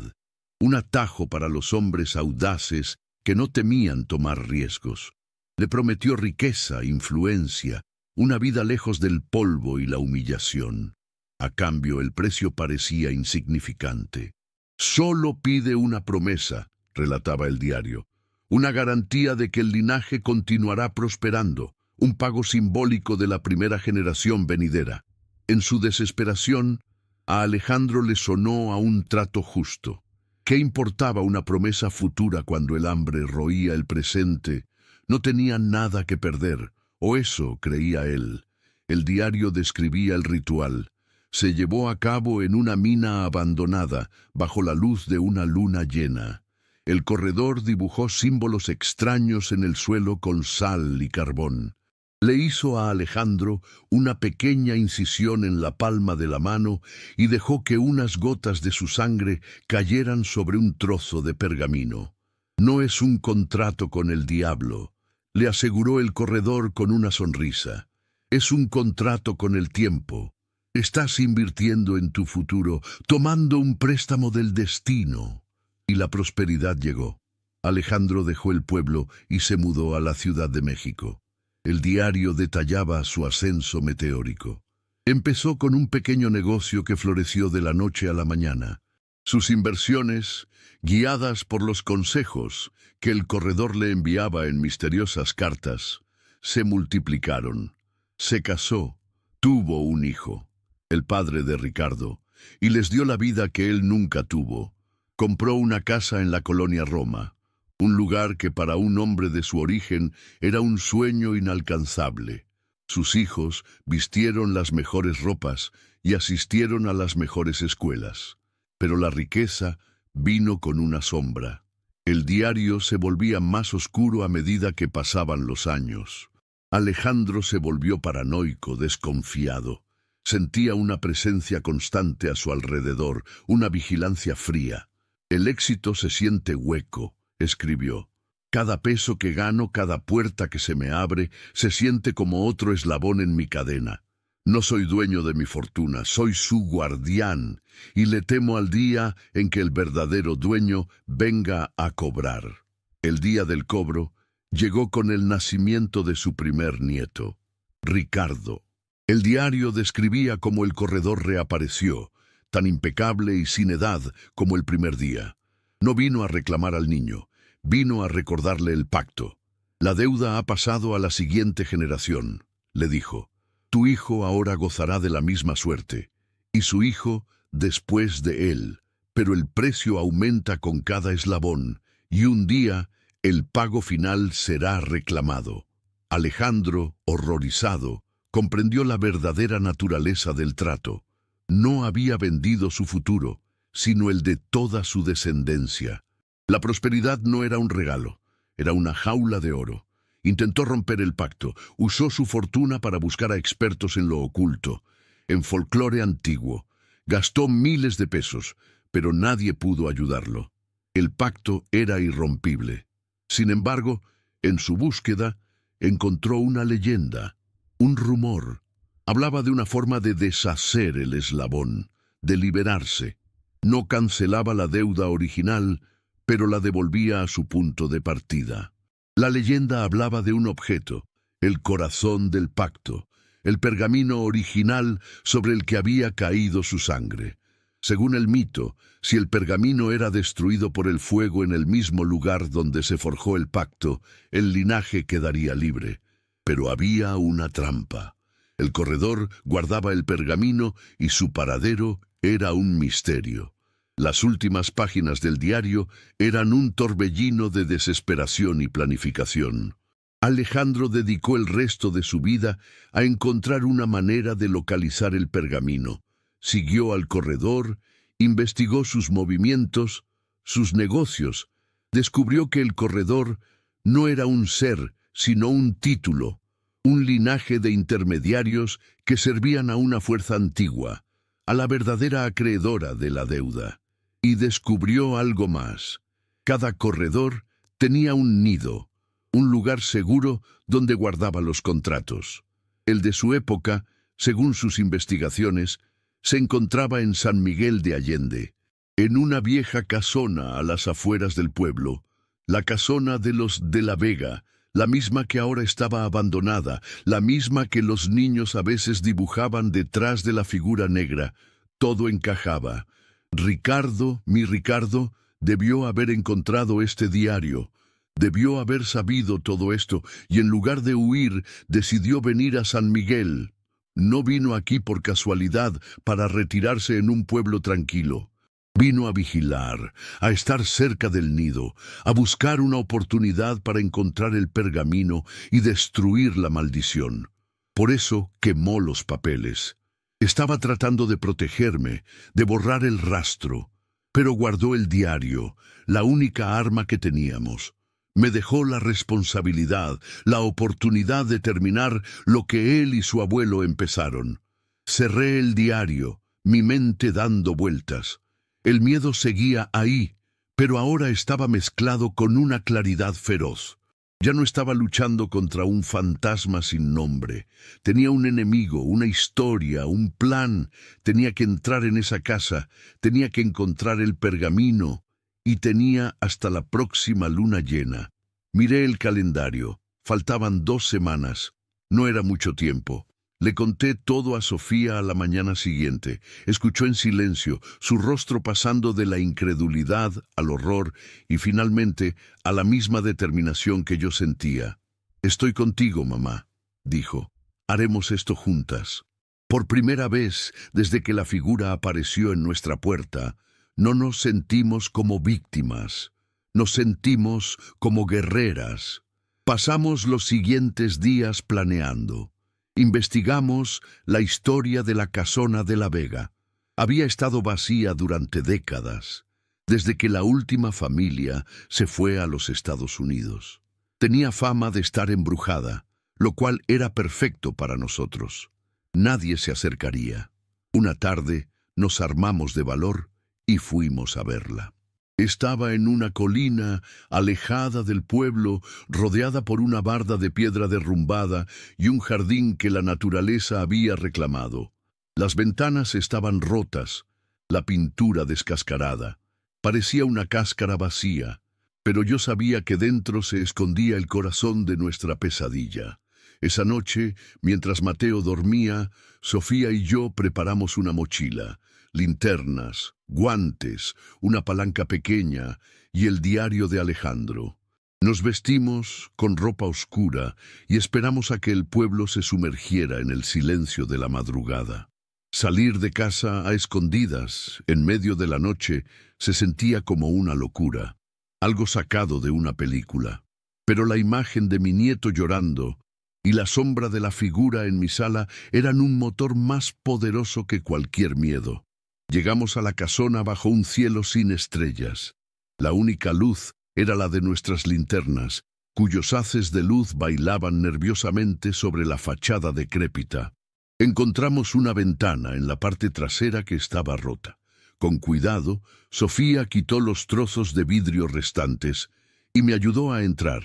un atajo para los hombres audaces que no temían tomar riesgos. Le prometió riqueza, influencia, una vida lejos del polvo y la humillación. A cambio, el precio parecía insignificante. Solo pide una promesa, relataba el diario, una garantía de que el linaje continuará prosperando, un pago simbólico de la primera generación venidera. En su desesperación, a Alejandro le sonó a un trato justo. ¿Qué importaba una promesa futura cuando el hambre roía el presente? No tenía nada que perder, o eso creía él. El diario describía el ritual. Se llevó a cabo en una mina abandonada, bajo la luz de una luna llena. El corredor dibujó símbolos extraños en el suelo con sal y carbón. Le hizo a Alejandro una pequeña incisión en la palma de la mano y dejó que unas gotas de su sangre cayeran sobre un trozo de pergamino. No es un contrato con el diablo, le aseguró el corredor con una sonrisa. Es un contrato con el tiempo. Estás invirtiendo en tu futuro, tomando un préstamo del destino. Y la prosperidad llegó. Alejandro dejó el pueblo y se mudó a la Ciudad de México. El diario detallaba su ascenso meteórico. Empezó con un pequeño negocio que floreció de la noche a la mañana. Sus inversiones, guiadas por los consejos que el corredor le enviaba en misteriosas cartas, se multiplicaron. Se casó, tuvo un hijo, el padre de Ricardo, y les dio la vida que él nunca tuvo. Compró una casa en la colonia Roma, un lugar que para un hombre de su origen era un sueño inalcanzable. Sus hijos vistieron las mejores ropas y asistieron a las mejores escuelas. Pero la riqueza vino con una sombra. El diario se volvía más oscuro a medida que pasaban los años. Alejandro se volvió paranoico, desconfiado. Sentía una presencia constante a su alrededor, una vigilancia fría. «El éxito se siente hueco», escribió. «Cada peso que gano, cada puerta que se me abre, se siente como otro eslabón en mi cadena. No soy dueño de mi fortuna, soy su guardián, y le temo al día en que el verdadero dueño venga a cobrar». El día del cobro llegó con el nacimiento de su primer nieto, Ricardo. El diario describía cómo el corredor reapareció, tan impecable y sin edad como el primer día. No vino a reclamar al niño, vino a recordarle el pacto. «La deuda ha pasado a la siguiente generación», le dijo. «Tu hijo ahora gozará de la misma suerte, y su hijo después de él, pero el precio aumenta con cada eslabón, y un día el pago final será reclamado». Alejandro, horrorizado, comprendió la verdadera naturaleza del trato. No había vendido su futuro, sino el de toda su descendencia. La prosperidad no era un regalo, era una jaula de oro. Intentó romper el pacto, usó su fortuna para buscar a expertos en lo oculto, en folclore antiguo. Gastó miles de pesos, pero nadie pudo ayudarlo. El pacto era irrompible. Sin embargo, en su búsqueda, encontró una leyenda, un rumor. Hablaba de una forma de deshacer el eslabón, de liberarse. No cancelaba la deuda original, pero la devolvía a su punto de partida. La leyenda hablaba de un objeto, el corazón del pacto, el pergamino original sobre el que había caído su sangre. Según el mito, si el pergamino era destruido por el fuego en el mismo lugar donde se forjó el pacto, el linaje quedaría libre. Pero había una trampa. El corredor guardaba el pergamino y su paradero era un misterio. Las últimas páginas del diario eran un torbellino de desesperación y planificación. Alejandro dedicó el resto de su vida a encontrar una manera de localizar el pergamino. Siguió al corredor, investigó sus movimientos, sus negocios. Descubrió que el corredor no era un ser, sino un título, un linaje de intermediarios que servían a una fuerza antigua, a la verdadera acreedora de la deuda. Y descubrió algo más. Cada corredor tenía un nido, un lugar seguro donde guardaba los contratos. El de su época, según sus investigaciones, se encontraba en San Miguel de Allende, en una vieja casona a las afueras del pueblo, la casona de los de la Vega, la misma que ahora estaba abandonada, la misma que los niños a veces dibujaban detrás de la figura negra. Todo encajaba. Ricardo, mi Ricardo, debió haber encontrado este diario. Debió haber sabido todo esto, y en lugar de huir, decidió venir a San Miguel. No vino aquí por casualidad para retirarse en un pueblo tranquilo. Vino a vigilar, a estar cerca del nido, a buscar una oportunidad para encontrar el pergamino y destruir la maldición. Por eso quemó los papeles. Estaba tratando de protegerme, de borrar el rastro, pero guardó el diario, la única arma que teníamos. Me dejó la responsabilidad, la oportunidad de terminar lo que él y su abuelo empezaron. Cerré el diario, mi mente dando vueltas. El miedo seguía ahí, pero ahora estaba mezclado con una claridad feroz. Ya no estaba luchando contra un fantasma sin nombre. Tenía un enemigo, una historia, un plan. Tenía que entrar en esa casa, tenía que encontrar el pergamino, y tenía hasta la próxima luna llena. Miré el calendario. Faltaban 2 semanas. No era mucho tiempo. Le conté todo a Sofía a la mañana siguiente. Escuchó en silencio, su rostro pasando de la incredulidad al horror y finalmente a la misma determinación que yo sentía. «Estoy contigo, mamá», dijo. «Haremos esto juntas». Por primera vez, desde que la figura apareció en nuestra puerta, no nos sentimos como víctimas, nos sentimos como guerreras. Pasamos los siguientes días planeando. Investigamos la historia de la casona de la Vega. Había estado vacía durante décadas, desde que la última familia se fue a los Estados Unidos. Tenía fama de estar embrujada, lo cual era perfecto para nosotros. Nadie se acercaría. Una tarde nos armamos de valor y fuimos a verla. Estaba en una colina, alejada del pueblo, rodeada por una barda de piedra derrumbada y un jardín que la naturaleza había reclamado. Las ventanas estaban rotas, la pintura descascarada. Parecía una cáscara vacía, pero yo sabía que dentro se escondía el corazón de nuestra pesadilla. Esa noche, mientras Mateo dormía, Sofía y yo preparamos una mochila, linternas, guantes, una palanca pequeña y el diario de Alejandro. Nos vestimos con ropa oscura y esperamos a que el pueblo se sumergiera en el silencio de la madrugada. Salir de casa a escondidas, en medio de la noche, se sentía como una locura, algo sacado de una película. Pero la imagen de mi nieto llorando y la sombra de la figura en mi sala eran un motor más poderoso que cualquier miedo. Llegamos a la casona bajo un cielo sin estrellas. La única luz era la de nuestras linternas, cuyos haces de luz bailaban nerviosamente sobre la fachada decrépita. Encontramos una ventana en la parte trasera que estaba rota. Con cuidado, Sofía quitó los trozos de vidrio restantes y me ayudó a entrar.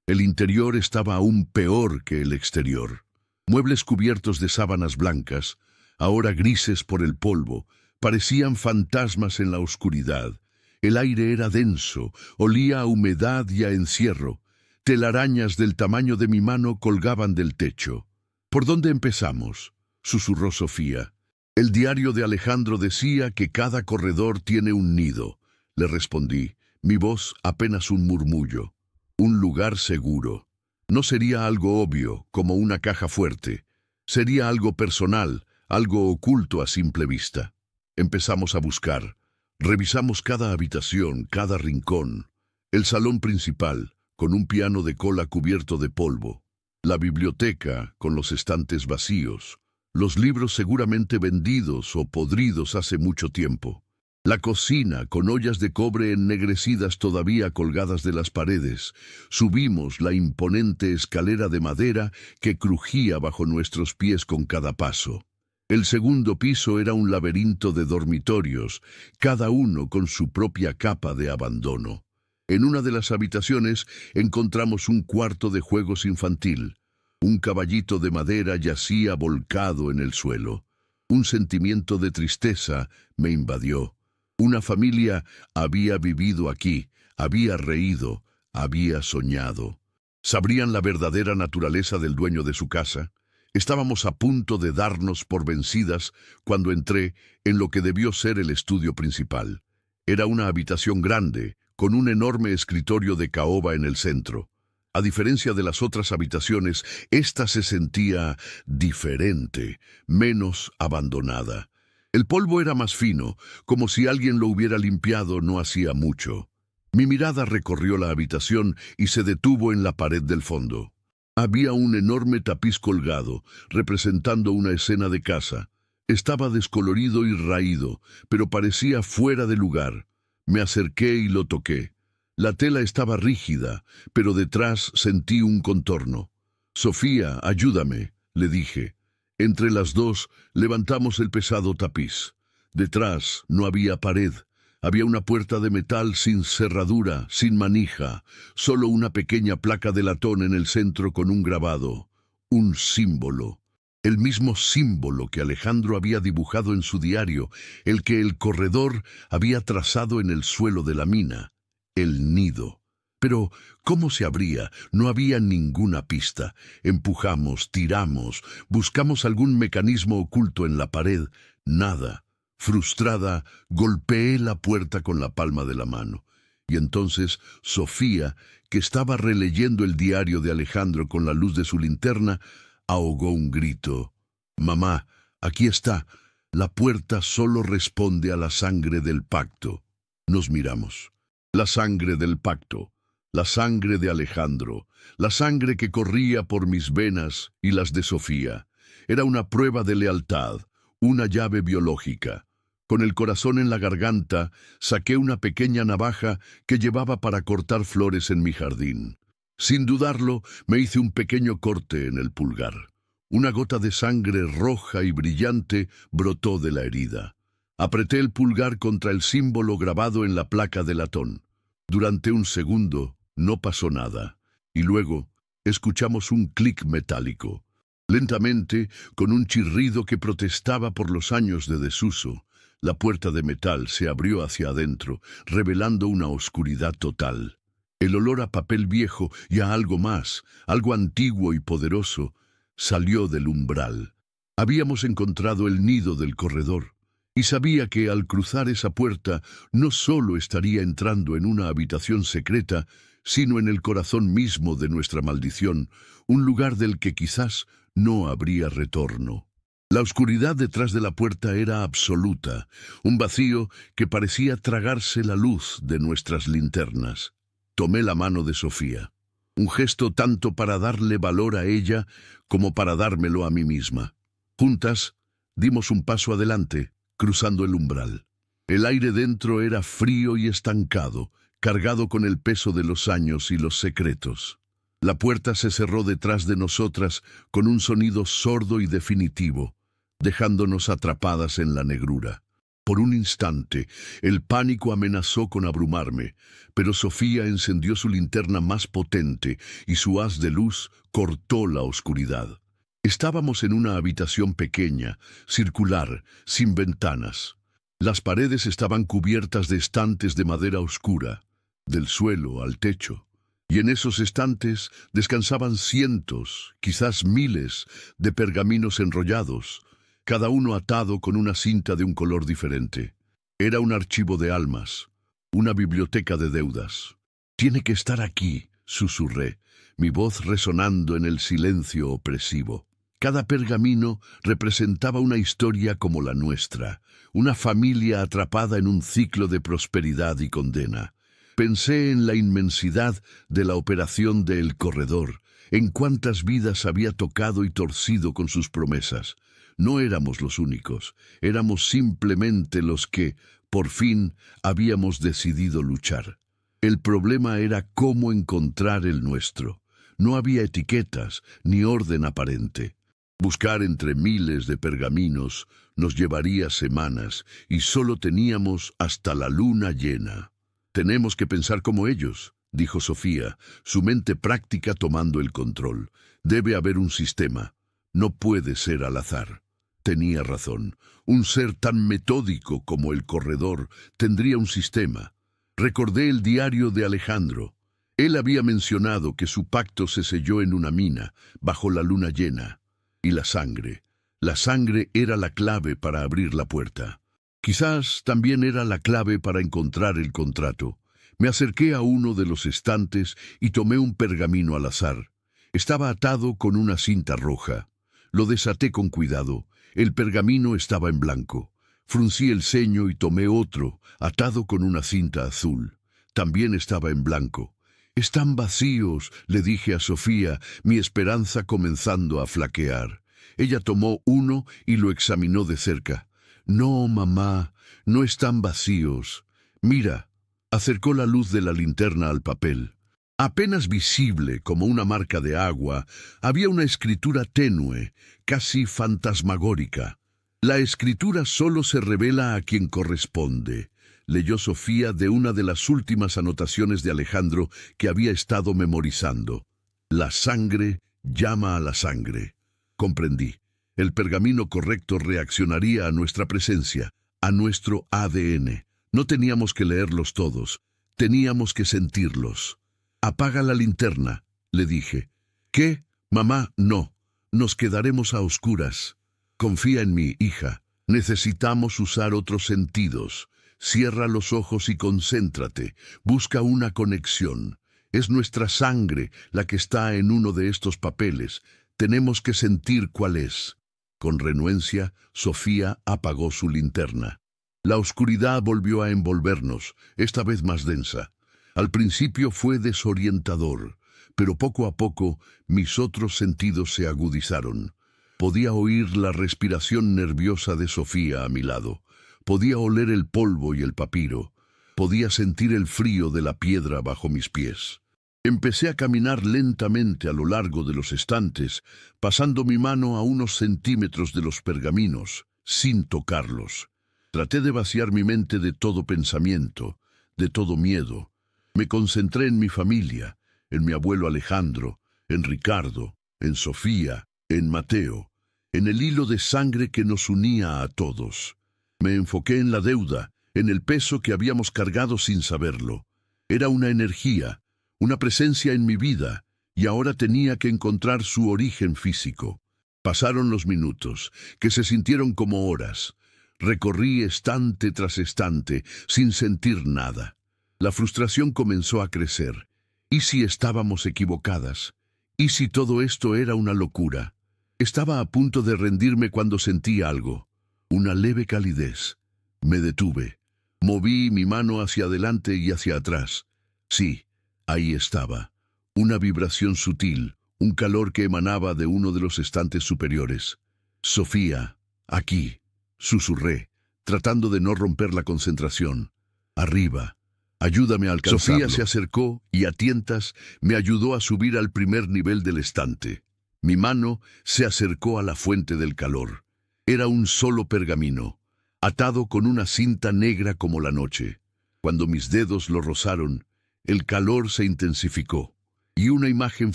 El interior estaba aún peor que el exterior. Muebles cubiertos de sábanas blancas, ahora grises por el polvo, parecían fantasmas en la oscuridad. El aire era denso, olía a humedad y a encierro. Telarañas del tamaño de mi mano colgaban del techo. «¿Por dónde empezamos?», susurró Sofía. «El diario de Alejandro decía que cada corredor tiene un nido», le respondí, mi voz apenas un murmullo. «Un lugar seguro. No sería algo obvio, como una caja fuerte. Sería algo personal, algo oculto a simple vista». Empezamos a buscar. Revisamos cada habitación, cada rincón. El salón principal, con un piano de cola cubierto de polvo. La biblioteca, con los estantes vacíos. Los libros seguramente vendidos o podridos hace mucho tiempo. La cocina, con ollas de cobre ennegrecidas todavía colgadas de las paredes. Subimos la imponente escalera de madera que crujía bajo nuestros pies con cada paso. El segundo piso era un laberinto de dormitorios, cada uno con su propia capa de abandono. En una de las habitaciones encontramos un cuarto de juegos infantil. Un caballito de madera yacía volcado en el suelo. Un sentimiento de tristeza me invadió. Una familia había vivido aquí, había reído, había soñado. ¿Sabrían la verdadera naturaleza del dueño de su casa? Estábamos a punto de darnos por vencidas cuando entré en lo que debió ser el estudio principal. Era una habitación grande, con un enorme escritorio de caoba en el centro. A diferencia de las otras habitaciones, esta se sentía diferente, menos abandonada. El polvo era más fino, como si alguien lo hubiera limpiado no hacía mucho. Mi mirada recorrió la habitación y se detuvo en la pared del fondo. Había un enorme tapiz colgado, representando una escena de caza. Estaba descolorido y raído, pero parecía fuera de lugar. Me acerqué y lo toqué. La tela estaba rígida, pero detrás sentí un contorno. «Sofía, ayúdame», le dije. Entre las dos levantamos el pesado tapiz. Detrás no había pared. Había una puerta de metal sin cerradura, sin manija, solo una pequeña placa de latón en el centro con un grabado, un símbolo. El mismo símbolo que Alejandro había dibujado en su diario, el que el corredor había trazado en el suelo de la mina, el nido. Pero, ¿cómo se abría? No había ninguna pista. Empujamos, tiramos, buscamos algún mecanismo oculto en la pared. Nada. Frustrada, golpeé la puerta con la palma de la mano. Y entonces Sofía, que estaba releyendo el diario de Alejandro con la luz de su linterna, ahogó un grito. «Mamá, aquí está. La puerta solo responde a la sangre del pacto». Nos miramos. La sangre del pacto. La sangre de Alejandro. La sangre que corría por mis venas y las de Sofía. Era una prueba de lealtad, una llave biológica. Con el corazón en la garganta, saqué una pequeña navaja que llevaba para cortar flores en mi jardín. Sin dudarlo, me hice un pequeño corte en el pulgar. Una gota de sangre roja y brillante brotó de la herida. Apreté el pulgar contra el símbolo grabado en la placa de latón. Durante un segundo no pasó nada, y luego escuchamos un clic metálico. Lentamente, con un chirrido que protestaba por los años de desuso, la puerta de metal se abrió hacia adentro, revelando una oscuridad total. El olor a papel viejo y a algo más, algo antiguo y poderoso, salió del umbral. Habíamos encontrado el nido del corredor, y sabía que al cruzar esa puerta no solo estaría entrando en una habitación secreta, sino en el corazón mismo de nuestra maldición, un lugar del que quizás no habría retorno. La oscuridad detrás de la puerta era absoluta, un vacío que parecía tragarse la luz de nuestras linternas. Tomé la mano de Sofía, un gesto tanto para darle valor a ella como para dármelo a mí misma. Juntas dimos un paso adelante, cruzando el umbral. El aire dentro era frío y estancado, cargado con el peso de los años y los secretos. La puerta se cerró detrás de nosotras con un sonido sordo y definitivo, dejándonos atrapadas en la negrura. Por un instante, el pánico amenazó con abrumarme, pero Sofía encendió su linterna más potente y su haz de luz cortó la oscuridad. Estábamos en una habitación pequeña, circular, sin ventanas. Las paredes estaban cubiertas de estantes de madera oscura, del suelo al techo. Y en esos estantes descansaban cientos, quizás miles, de pergaminos enrollados, cada uno atado con una cinta de un color diferente. Era un archivo de almas, una biblioteca de deudas. «Tiene que estar aquí», susurré, mi voz resonando en el silencio opresivo. Cada pergamino representaba una historia como la nuestra, una familia atrapada en un ciclo de prosperidad y condena. Pensé en la inmensidad de la operación de El Corredor, en cuántas vidas había tocado y torcido con sus promesas. No éramos los únicos, éramos simplemente los que, por fin, habíamos decidido luchar. El problema era cómo encontrar el nuestro. No había etiquetas ni orden aparente. Buscar entre miles de pergaminos nos llevaría semanas y solo teníamos hasta la luna llena. «Tenemos que pensar como ellos», dijo Sofía, su mente práctica tomando el control. «Debe haber un sistema. No puede ser al azar». Tenía razón. Un ser tan metódico como el corredor tendría un sistema. Recordé el diario de Alejandro. Él había mencionado que su pacto se selló en una mina, bajo la luna llena. Y la sangre. La sangre era la clave para abrir la puerta. Quizás también era la clave para encontrar el contrato. Me acerqué a uno de los estantes y tomé un pergamino al azar. Estaba atado con una cinta roja. Lo desaté con cuidado. El pergamino estaba en blanco. Fruncí el ceño y tomé otro, atado con una cinta azul. También estaba en blanco. «Están vacíos», le dije a Sofía, mi esperanza comenzando a flaquear. Ella tomó uno y lo examinó de cerca. «No, mamá, no están vacíos. Mira». Acercó la luz de la linterna al papel. Apenas visible como una marca de agua, había una escritura tenue, casi fantasmagórica. «La escritura solo se revela a quien corresponde», leyó Sofía de una de las últimas anotaciones de Alejandro que había estado memorizando. «La sangre llama a la sangre». Comprendí. El pergamino correcto reaccionaría a nuestra presencia, a nuestro ADN. No teníamos que leerlos todos, teníamos que sentirlos. Apaga la linterna, le dije. ¿Qué? Mamá, no. Nos quedaremos a oscuras. Confía en mí, hija. Necesitamos usar otros sentidos. Cierra los ojos y concéntrate. Busca una conexión. Es nuestra sangre la que está en uno de estos papeles. Tenemos que sentir cuál es. Con renuencia, Sofía apagó su linterna. La oscuridad volvió a envolvernos, esta vez más densa. Al principio fue desorientador, pero poco a poco mis otros sentidos se agudizaron. Podía oír la respiración nerviosa de Sofía a mi lado. Podía oler el polvo y el papiro. Podía sentir el frío de la piedra bajo mis pies. Empecé a caminar lentamente a lo largo de los estantes, pasando mi mano a unos centímetros de los pergaminos, sin tocarlos. Traté de vaciar mi mente de todo pensamiento, de todo miedo. Me concentré en mi familia, en mi abuelo Alejandro, en Ricardo, en Sofía, en Mateo, en el hilo de sangre que nos unía a todos. Me enfoqué en la deuda, en el peso que habíamos cargado sin saberlo. Era una energía, una presencia en mi vida, y ahora tenía que encontrar su origen físico. Pasaron los minutos, que se sintieron como horas. Recorrí estante tras estante, sin sentir nada. La frustración comenzó a crecer. ¿Y si estábamos equivocadas? ¿Y si todo esto era una locura? Estaba a punto de rendirme cuando sentí algo, una leve calidez. Me detuve. Moví mi mano hacia adelante y hacia atrás. Sí, ahí estaba. Una vibración sutil, un calor que emanaba de uno de los estantes superiores. Sofía, aquí, susurré, tratando de no romper la concentración. Arriba. Ayúdame a alcanzarlo. Sofía se acercó y a tientas me ayudó a subir al primer nivel del estante. Mi mano se acercó a la fuente del calor. Era un solo pergamino, atado con una cinta negra como la noche. Cuando mis dedos lo rozaron, el calor se intensificó, y una imagen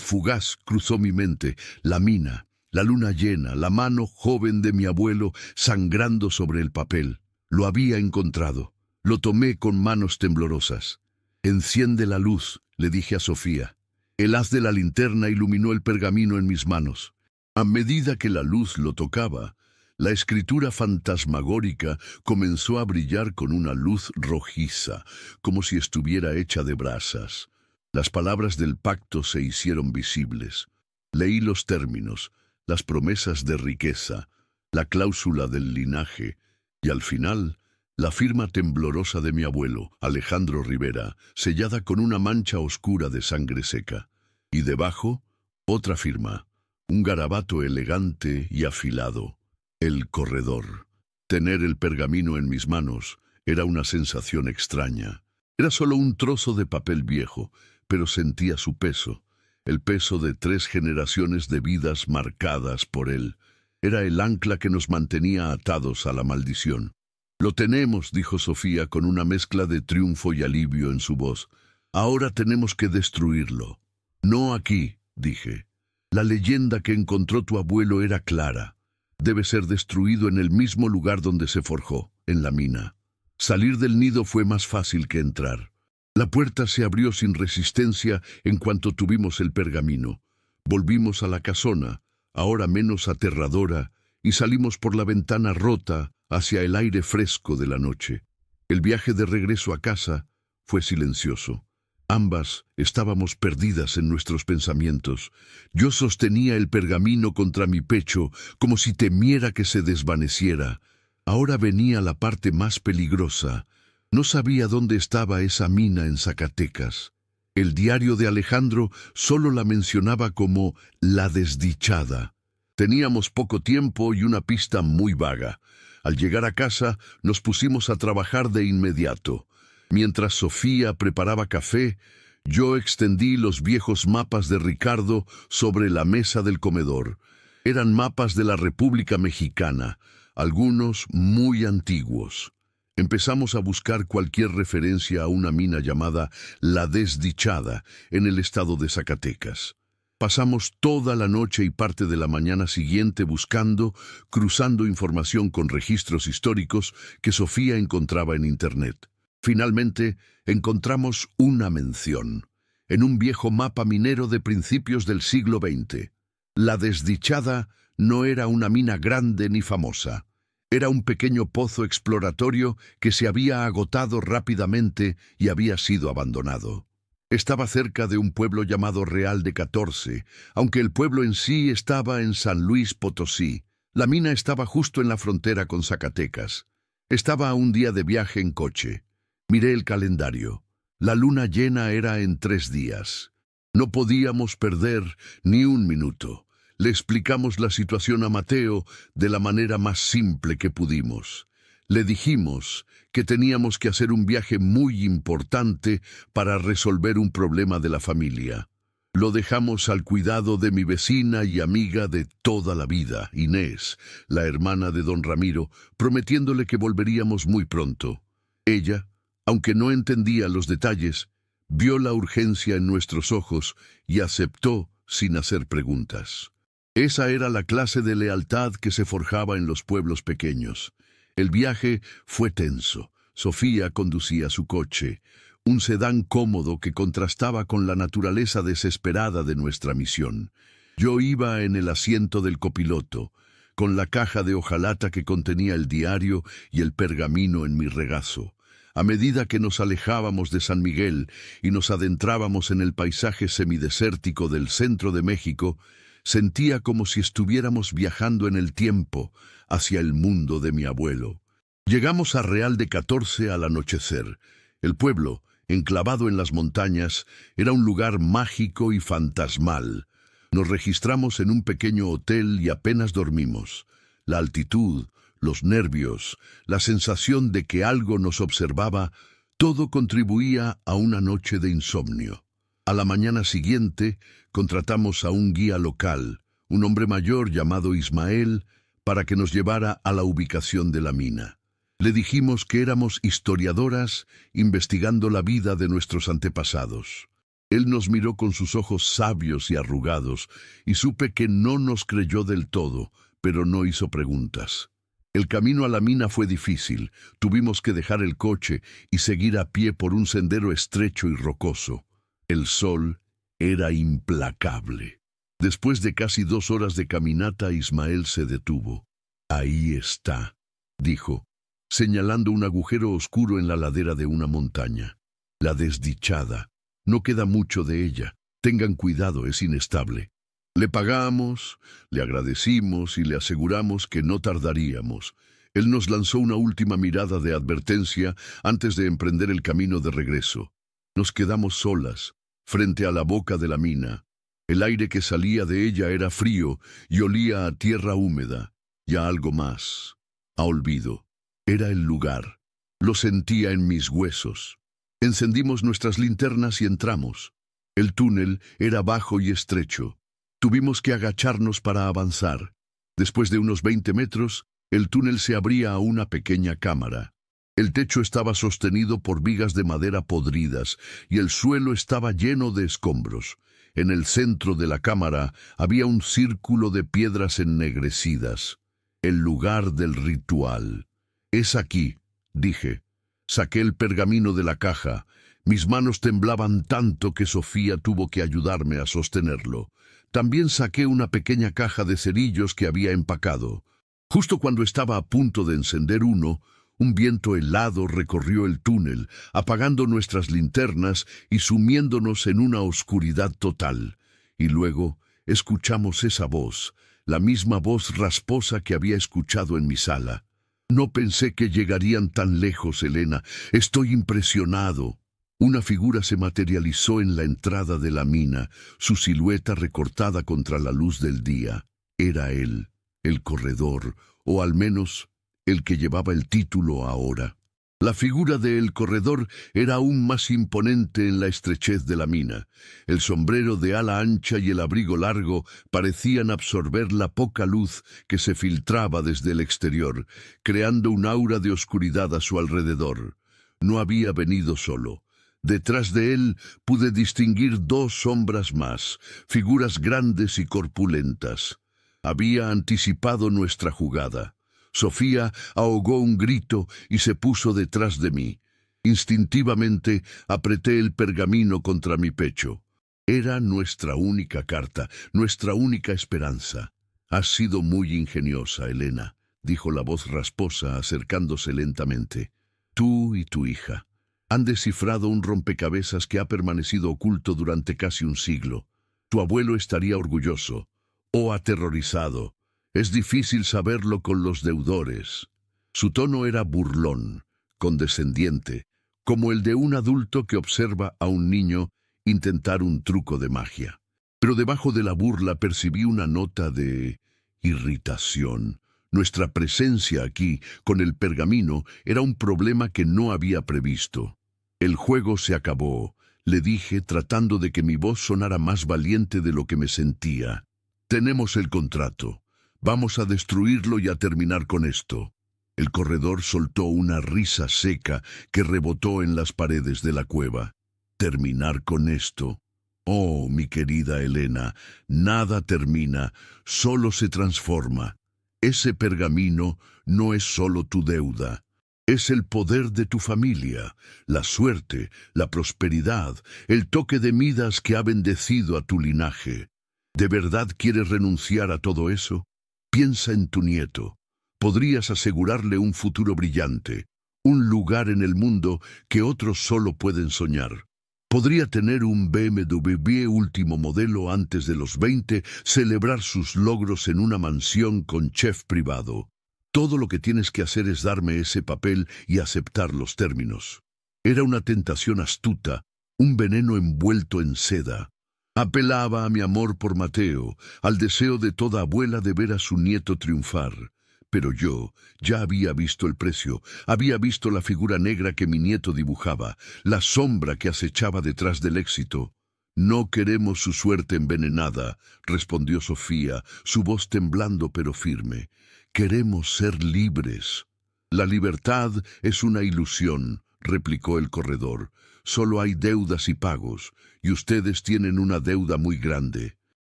fugaz cruzó mi mente, la mina, la luna llena, la mano joven de mi abuelo sangrando sobre el papel. Lo había encontrado. Lo tomé con manos temblorosas. «Enciende la luz», le dije a Sofía. El haz de la linterna iluminó el pergamino en mis manos. A medida que la luz lo tocaba, la escritura fantasmagórica comenzó a brillar con una luz rojiza, como si estuviera hecha de brasas. Las palabras del pacto se hicieron visibles. Leí los términos, las promesas de riqueza, la cláusula del linaje, y al final, la firma temblorosa de mi abuelo, Alejandro Rivera, sellada con una mancha oscura de sangre seca. Y debajo, otra firma, un garabato elegante y afilado. El corredor. Tener el pergamino en mis manos era una sensación extraña. Era solo un trozo de papel viejo, pero sentía su peso, el peso de 3 generaciones de vidas marcadas por él. Era el ancla que nos mantenía atados a la maldición. «Lo tenemos», dijo Sofía con una mezcla de triunfo y alivio en su voz. «Ahora tenemos que destruirlo». «No aquí», dije. «La leyenda que encontró tu abuelo era clara. Debe ser destruido en el mismo lugar donde se forjó, en la mina». Salir del nido fue más fácil que entrar. La puerta se abrió sin resistencia en cuanto tuvimos el pergamino. Volvimos a la casona, ahora menos aterradora, y salimos por la ventana rota hacia el aire fresco de la noche. El viaje de regreso a casa fue silencioso. Ambas estábamos perdidas en nuestros pensamientos. Yo sostenía el pergamino contra mi pecho, como si temiera que se desvaneciera. Ahora venía la parte más peligrosa. No sabía dónde estaba esa mina en Zacatecas. El diario de Alejandro solo la mencionaba como la desdichada. Teníamos poco tiempo y una pista muy vaga. Al llegar a casa, nos pusimos a trabajar de inmediato. Mientras Sofía preparaba café, yo extendí los viejos mapas de Ricardo sobre la mesa del comedor. Eran mapas de la República Mexicana, algunos muy antiguos. Empezamos a buscar cualquier referencia a una mina llamada La Desdichada en el estado de Zacatecas. Pasamos toda la noche y parte de la mañana siguiente buscando, cruzando información con registros históricos que Sofía encontraba en Internet. Finalmente, encontramos una mención. en un viejo mapa minero de principios del siglo XX. La Desdichada no era una mina grande ni famosa. Era un pequeño pozo exploratorio que se había agotado rápidamente y había sido abandonado. Estaba cerca de un pueblo llamado Real de 14, aunque el pueblo en sí estaba en San Luis Potosí. La mina estaba justo en la frontera con Zacatecas. Estaba a un día de viaje en coche. Miré el calendario. La luna llena era en 3 días. No podíamos perder ni un minuto. Le explicamos la situación a Mateo de la manera más simple que pudimos. Le dijimos que teníamos que hacer un viaje muy importante para resolver un problema de la familia. Lo dejamos al cuidado de mi vecina y amiga de toda la vida, Inés, la hermana de don Ramiro, prometiéndole que volveríamos muy pronto. Ella, aunque no entendía los detalles, vio la urgencia en nuestros ojos y aceptó sin hacer preguntas. Esa era la clase de lealtad que se forjaba en los pueblos pequeños. El viaje fue tenso. Sofía conducía su coche, un sedán cómodo que contrastaba con la naturaleza desesperada de nuestra misión. Yo iba en el asiento del copiloto, con la caja de hojalata que contenía el diario y el pergamino en mi regazo. A medida que nos alejábamos de San Miguel y nos adentrábamos en el paisaje semidesértico del centro de México, sentía como si estuviéramos viajando en el tiempo hacia el mundo de mi abuelo. Llegamos a Real de 14 al anochecer. El pueblo, enclavado en las montañas, era un lugar mágico y fantasmal. Nos registramos en un pequeño hotel y apenas dormimos. La altitud, los nervios, la sensación de que algo nos observaba, todo contribuía a una noche de insomnio. A la mañana siguiente, contratamos a un guía local, un hombre mayor llamado Ismael, para que nos llevara a la ubicación de la mina. Le dijimos que éramos historiadoras investigando la vida de nuestros antepasados. Él nos miró con sus ojos sabios y arrugados, y supe que no nos creyó del todo, pero no hizo preguntas. El camino a la mina fue difícil. Tuvimos que dejar el coche y seguir a pie por un sendero estrecho y rocoso. El sol era implacable. Después de casi 2 horas de caminata, Ismael se detuvo. «Ahí está», dijo, señalando un agujero oscuro en la ladera de una montaña. «La Desdichada. No queda mucho de ella. Tengan cuidado, es inestable». Le pagamos, le agradecimos y le aseguramos que no tardaríamos. Él nos lanzó una última mirada de advertencia antes de emprender el camino de regreso. Nos quedamos solas, frente a la boca de la mina. El aire que salía de ella era frío y olía a tierra húmeda, y a algo más, a olvido. Era el lugar. Lo sentía en mis huesos. Encendimos nuestras linternas y entramos. El túnel era bajo y estrecho. Tuvimos que agacharnos para avanzar. Después de unos 20 metros, el túnel se abría a una pequeña cámara. El techo estaba sostenido por vigas de madera podridas y el suelo estaba lleno de escombros. En el centro de la cámara había un círculo de piedras ennegrecidas. El lugar del ritual. «Es aquí», dije. Saqué el pergamino de la caja. Mis manos temblaban tanto que Sofía tuvo que ayudarme a sostenerlo. También saqué una pequeña caja de cerillos que había empacado. Justo cuando estaba a punto de encender uno, un viento helado recorrió el túnel, apagando nuestras linternas y sumiéndonos en una oscuridad total. Y luego escuchamos esa voz, la misma voz rasposa que había escuchado en mi sala. «No pensé que llegarían tan lejos, Elena. Estoy impresionado». Una figura se materializó en la entrada de la mina, su silueta recortada contra la luz del día. Era él, el corredor, o al menos el que llevaba el título ahora. La figura del corredor era aún más imponente en la estrechez de la mina. El sombrero de ala ancha y el abrigo largo parecían absorber la poca luz que se filtraba desde el exterior, creando un aura de oscuridad a su alrededor. No había venido solo. Detrás de él pude distinguir 2 sombras más, figuras grandes y corpulentas. Había anticipado nuestra jugada. Sofía ahogó un grito y se puso detrás de mí. Instintivamente apreté el pergamino contra mi pecho. Era nuestra única carta, nuestra única esperanza. Has sido muy ingeniosa, Elena, dijo la voz rasposa acercándose lentamente. Tú y tu hija han descifrado un rompecabezas que ha permanecido oculto durante casi un siglo. Tu abuelo estaría orgulloso o aterrorizado. Es difícil saberlo con los deudores. Su tono era burlón, condescendiente, como el de un adulto que observa a un niño intentar un truco de magia. Pero debajo de la burla percibí una nota de irritación. Nuestra presencia aquí, con el pergamino, era un problema que no había previsto. El juego se acabó, le dije, tratando de que mi voz sonara más valiente de lo que me sentía. Tenemos el contrato. Vamos a destruirlo y a terminar con esto. El corredor soltó una risa seca que rebotó en las paredes de la cueva. ¿Terminar con esto? Oh, mi querida Elena, nada termina, solo se transforma. Ese pergamino no es solo tu deuda. Es el poder de tu familia, la suerte, la prosperidad, el toque de Midas que ha bendecido a tu linaje. ¿De verdad quieres renunciar a todo eso? Piensa en tu nieto. Podrías asegurarle un futuro brillante, un lugar en el mundo que otros solo pueden soñar. Podría tener un BMW último modelo antes de los 20, celebrar sus logros en una mansión con chef privado. Todo lo que tienes que hacer es darme ese papel y aceptar los términos. Era una tentación astuta, un veneno envuelto en seda. Apelaba a mi amor por Mateo, al deseo de toda abuela de ver a su nieto triunfar. Pero yo ya había visto el precio, había visto la figura negra que mi nieto dibujaba, la sombra que acechaba detrás del éxito. No queremos su suerte envenenada, respondió Sofía, su voz temblando pero firme. Queremos ser libres. La libertad es una ilusión, replicó el corredor. Solo hay deudas y pagos, y ustedes tienen una deuda muy grande.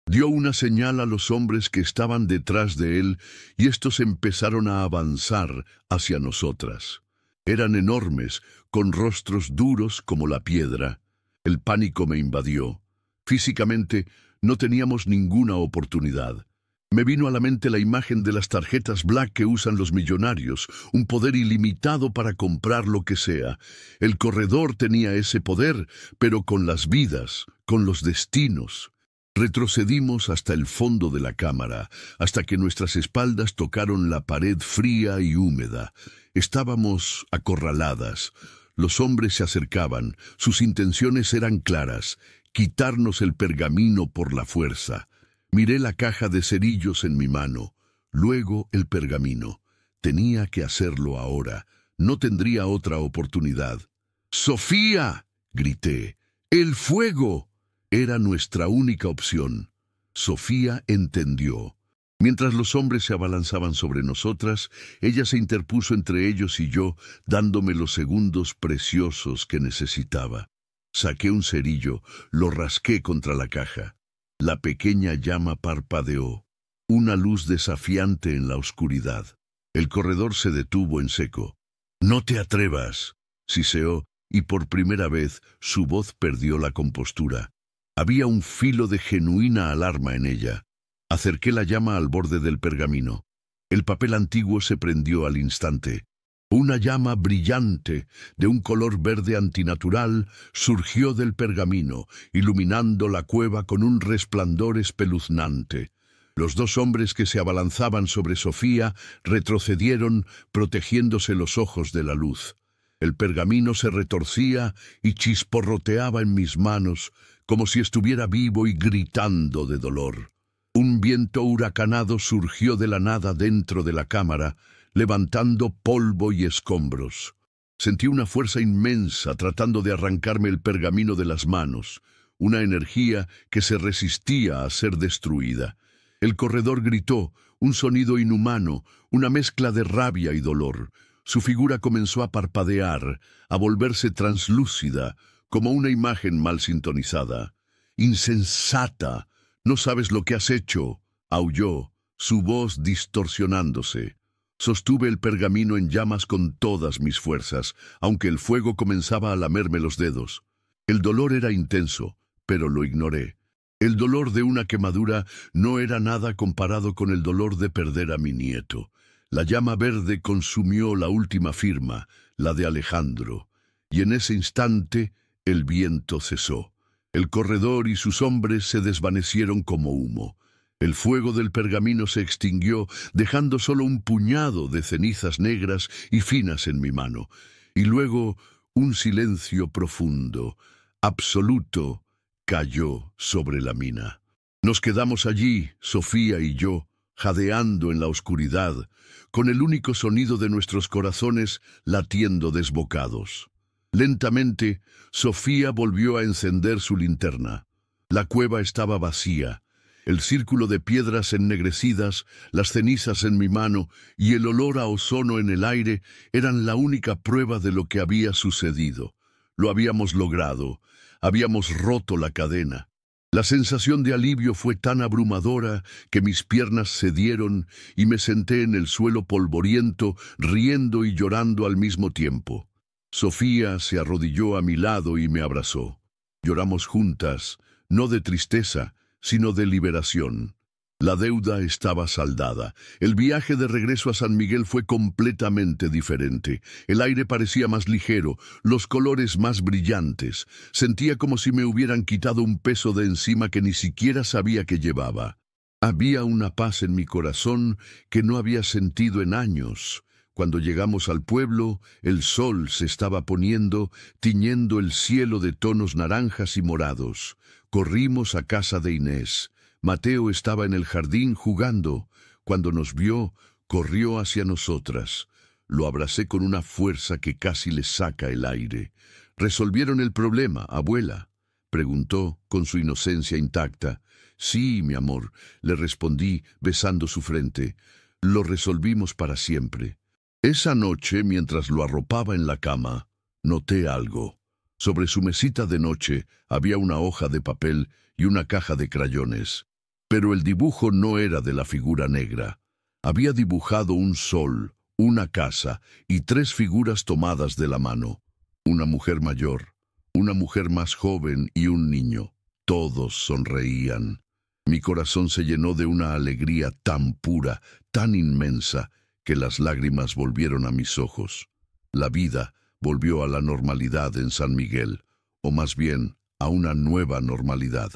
Dio una señal a los hombres que estaban detrás de él, y estos empezaron a avanzar hacia nosotras. Eran enormes, con rostros duros como la piedra. El pánico me invadió. Físicamente, no teníamos ninguna oportunidad. Me vino a la mente la imagen de las tarjetas Black que usan los millonarios, un poder ilimitado para comprar lo que sea. El corredor tenía ese poder, pero con las vidas, con los destinos. Retrocedimos hasta el fondo de la cámara, hasta que nuestras espaldas tocaron la pared fría y húmeda. Estábamos acorraladas. Los hombres se acercaban, sus intenciones eran claras, quitarnos el pergamino por la fuerza. Miré la caja de cerillos en mi mano, luego el pergamino. Tenía que hacerlo ahora, no tendría otra oportunidad. ¡Sofía!, grité. ¡El fuego! Era nuestra única opción. Sofía entendió. Mientras los hombres se abalanzaban sobre nosotras, ella se interpuso entre ellos y yo, dándome los segundos preciosos que necesitaba. Saqué un cerillo, lo rasqué contra la caja. La pequeña llama parpadeó, una luz desafiante en la oscuridad. El corredor se detuvo en seco. «No te atrevas», siseó, y por primera vez su voz perdió la compostura. Había un filo de genuina alarma en ella. Acerqué la llama al borde del pergamino. El papel antiguo se prendió al instante. Una llama brillante, de un color verde antinatural, surgió del pergamino, iluminando la cueva con un resplandor espeluznante. Los dos hombres que se abalanzaban sobre Sofía retrocedieron, protegiéndose los ojos de la luz. El pergamino se retorcía y chisporroteaba en mis manos, como si estuviera vivo y gritando de dolor. Un viento huracanado surgió de la nada dentro de la cámara, levantando polvo y escombros. Sentí una fuerza inmensa tratando de arrancarme el pergamino de las manos, una energía que se resistía a ser destruida. El corredor gritó, un sonido inhumano, una mezcla de rabia y dolor. Su figura comenzó a parpadear, a volverse translúcida, como una imagen mal sintonizada. «¡Insensata! No sabes lo que has hecho», aulló, su voz distorsionándose. Sostuve el pergamino en llamas con todas mis fuerzas, aunque el fuego comenzaba a lamerme los dedos. El dolor era intenso, pero lo ignoré. El dolor de una quemadura no era nada comparado con el dolor de perder a mi nieto. La llama verde consumió la última firma, la de Alejandro, y en ese instante el viento cesó. El corredor y sus hombres se desvanecieron como humo. El fuego del pergamino se extinguió, dejando solo un puñado de cenizas negras y finas en mi mano. Y luego un silencio profundo, absoluto, cayó sobre la mina. Nos quedamos allí, Sofía y yo, jadeando en la oscuridad, con el único sonido de nuestros corazones latiendo desbocados. Lentamente, Sofía volvió a encender su linterna. La cueva estaba vacía. El círculo de piedras ennegrecidas, las cenizas en mi mano y el olor a ozono en el aire eran la única prueba de lo que había sucedido. Lo habíamos logrado. Habíamos roto la cadena. La sensación de alivio fue tan abrumadora que mis piernas cedieron y me senté en el suelo polvoriento, riendo y llorando al mismo tiempo. Sofía se arrodilló a mi lado y me abrazó. Lloramos juntas, no de tristeza, sino de liberación. La deuda estaba saldada. El viaje de regreso a San Miguel fue completamente diferente. El aire parecía más ligero, los colores más brillantes. Sentía como si me hubieran quitado un peso de encima que ni siquiera sabía que llevaba. Había una paz en mi corazón que no había sentido en años. Cuando llegamos al pueblo, el sol se estaba poniendo, tiñendo el cielo de tonos naranjas y morados. Corrimos a casa de Inés. Mateo estaba en el jardín jugando. Cuando nos vio, corrió hacia nosotras. Lo abracé con una fuerza que casi le saca el aire. ¿Resolvieron el problema, abuela?, preguntó con su inocencia intacta. Sí, mi amor, le respondí, besando su frente. Lo resolvimos para siempre. Esa noche, mientras lo arropaba en la cama, noté algo. Sobre su mesita de noche había una hoja de papel y una caja de crayones. Pero el dibujo no era de la figura negra. Había dibujado un sol, una casa y 3 figuras tomadas de la mano. Una mujer mayor, una mujer más joven y un niño. Todos sonreían. Mi corazón se llenó de una alegría tan pura, tan inmensa, que las lágrimas volvieron a mis ojos. La vida volvió a la normalidad en San Miguel, o más bien, a una nueva normalidad.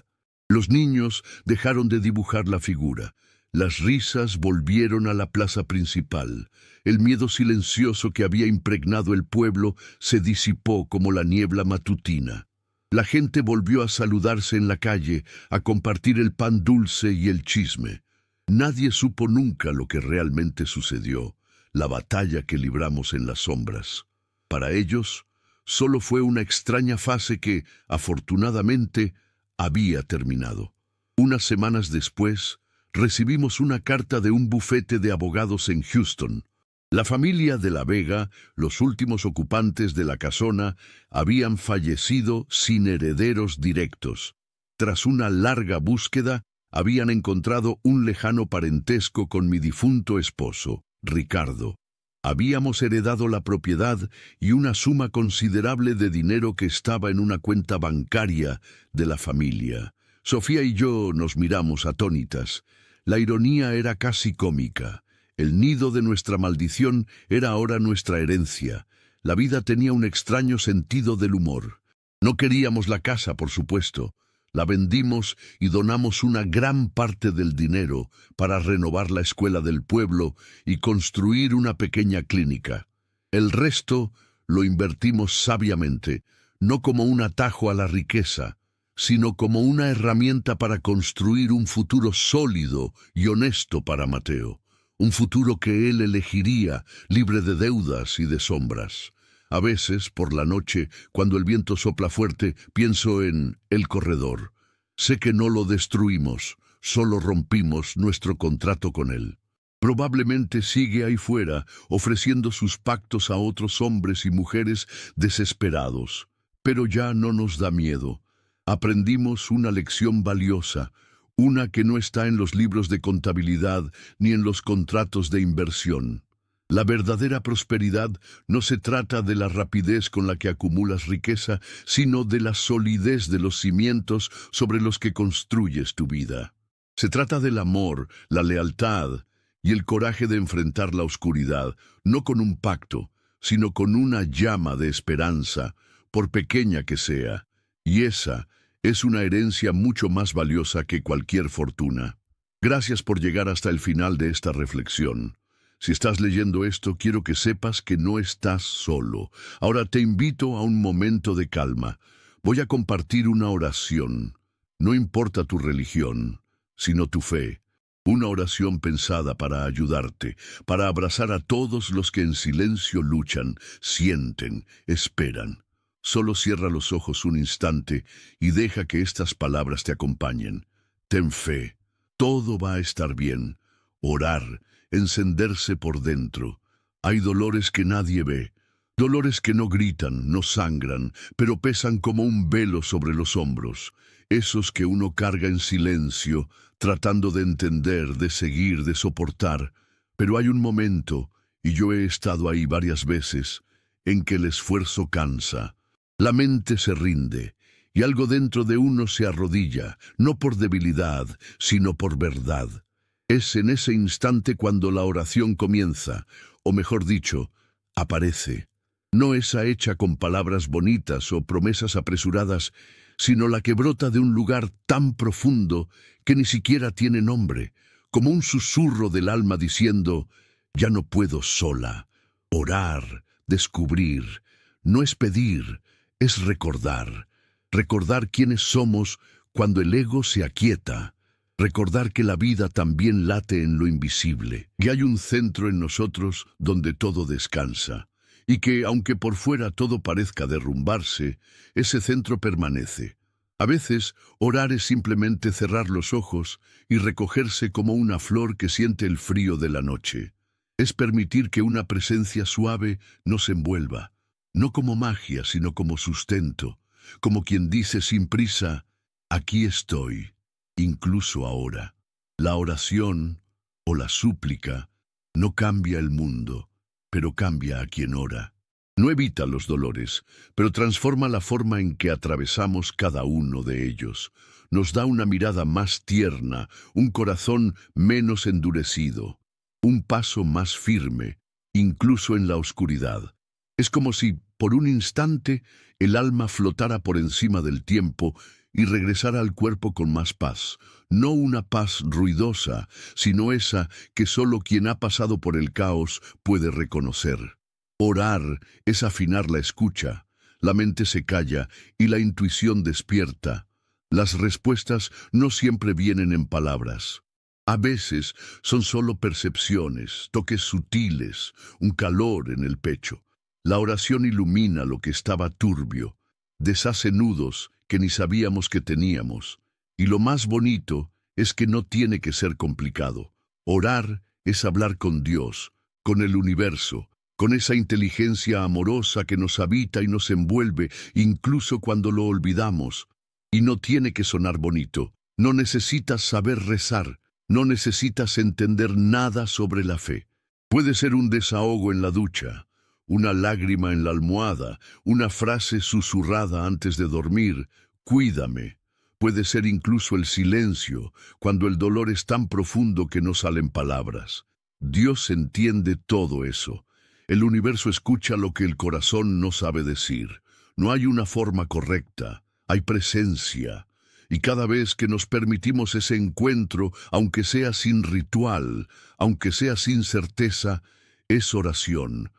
Los niños dejaron de dibujar la figura. Las risas volvieron a la plaza principal. El miedo silencioso que había impregnado el pueblo se disipó como la niebla matutina. La gente volvió a saludarse en la calle, a compartir el pan dulce y el chisme. Nadie supo nunca lo que realmente sucedió, la batalla que libramos en las sombras. Para ellos, solo fue una extraña fase que, afortunadamente, había terminado. Unas semanas después, recibimos una carta de un bufete de abogados en Houston. La familia de la Vega, los últimos ocupantes de la casona, habían fallecido sin herederos directos. Tras una larga búsqueda, habían encontrado un lejano parentesco con mi difunto esposo, Ricardo. Habíamos heredado la propiedad y una suma considerable de dinero que estaba en una cuenta bancaria de la familia. Sofía y yo nos miramos atónitas. La ironía era casi cómica. El nido de nuestra maldición era ahora nuestra herencia. La vida tenía un extraño sentido del humor. No queríamos la casa, por supuesto. La vendimos y donamos una gran parte del dinero para renovar la escuela del pueblo y construir una pequeña clínica. El resto lo invertimos sabiamente, no como un atajo a la riqueza, sino como una herramienta para construir un futuro sólido y honesto para Mateo. Un futuro que él elegiría, libre de deudas y de sombras. A veces, por la noche, cuando el viento sopla fuerte, pienso en el corredor. Sé que no lo destruimos, solo rompimos nuestro contrato con él. Probablemente sigue ahí fuera, ofreciendo sus pactos a otros hombres y mujeres desesperados. Pero ya no nos da miedo. Aprendimos una lección valiosa, una que no está en los libros de contabilidad ni en los contratos de inversión. La verdadera prosperidad no se trata de la rapidez con la que acumulas riqueza, sino de la solidez de los cimientos sobre los que construyes tu vida. Se trata del amor, la lealtad y el coraje de enfrentar la oscuridad, no con un pacto, sino con una llama de esperanza, por pequeña que sea. Y esa es una herencia mucho más valiosa que cualquier fortuna. Gracias por llegar hasta el final de esta reflexión. Si estás leyendo esto, quiero que sepas que no estás solo. Ahora te invito a un momento de calma. Voy a compartir una oración. No importa tu religión, sino tu fe. Una oración pensada para ayudarte, para abrazar a todos los que en silencio luchan, sienten, esperan. Solo cierra los ojos un instante y deja que estas palabras te acompañen. Ten fe. Todo va a estar bien. Orar, encenderse por dentro. Hay dolores que nadie ve, dolores que no gritan, no sangran, pero pesan como un velo sobre los hombros, esos que uno carga en silencio, tratando de entender, de seguir, de soportar. Pero hay un momento, y yo he estado ahí varias veces, en que el esfuerzo cansa. La mente se rinde, y algo dentro de uno se arrodilla, no por debilidad, sino por verdad. Es en ese instante cuando la oración comienza, o mejor dicho, aparece. No esa hecha con palabras bonitas o promesas apresuradas, sino la que brota de un lugar tan profundo que ni siquiera tiene nombre, como un susurro del alma diciendo, ya no puedo sola. Orar, descubrir, no es pedir, es recordar. Recordar quiénes somos cuando el ego se aquieta. Recordar que la vida también late en lo invisible, que hay un centro en nosotros donde todo descansa, y que, aunque por fuera todo parezca derrumbarse, ese centro permanece. A veces, orar es simplemente cerrar los ojos y recogerse como una flor que siente el frío de la noche. Es permitir que una presencia suave nos envuelva, no como magia, sino como sustento, como quien dice sin prisa, aquí estoy. Incluso ahora, la oración o la súplica no cambia el mundo, pero cambia a quien ora. No evita los dolores, pero transforma la forma en que atravesamos cada uno de ellos. Nos da una mirada más tierna, un corazón menos endurecido, un paso más firme, incluso en la oscuridad. Es como si, por un instante, el alma flotara por encima del tiempo y regresar al cuerpo con más paz, no una paz ruidosa, sino esa que solo quien ha pasado por el caos puede reconocer. Orar es afinar la escucha, la mente se calla y la intuición despierta. Las respuestas no siempre vienen en palabras. A veces son solo percepciones, toques sutiles, un calor en el pecho. La oración ilumina lo que estaba turbio, deshace nudos que ni sabíamos que teníamos. Y lo más bonito es que no tiene que ser complicado. Orar es hablar con Dios, con el universo, con esa inteligencia amorosa que nos habita y nos envuelve, incluso cuando lo olvidamos. Y no tiene que sonar bonito. No necesitas saber rezar, no necesitas entender nada sobre la fe. Puede ser un desahogo en la ducha, una lágrima en la almohada, una frase susurrada antes de dormir, cuídame. Puede ser incluso el silencio, cuando el dolor es tan profundo que no salen palabras. Dios entiende todo eso. El universo escucha lo que el corazón no sabe decir. No hay una forma correcta, hay presencia. Y cada vez que nos permitimos ese encuentro, aunque sea sin ritual, aunque sea sin certeza, es oración.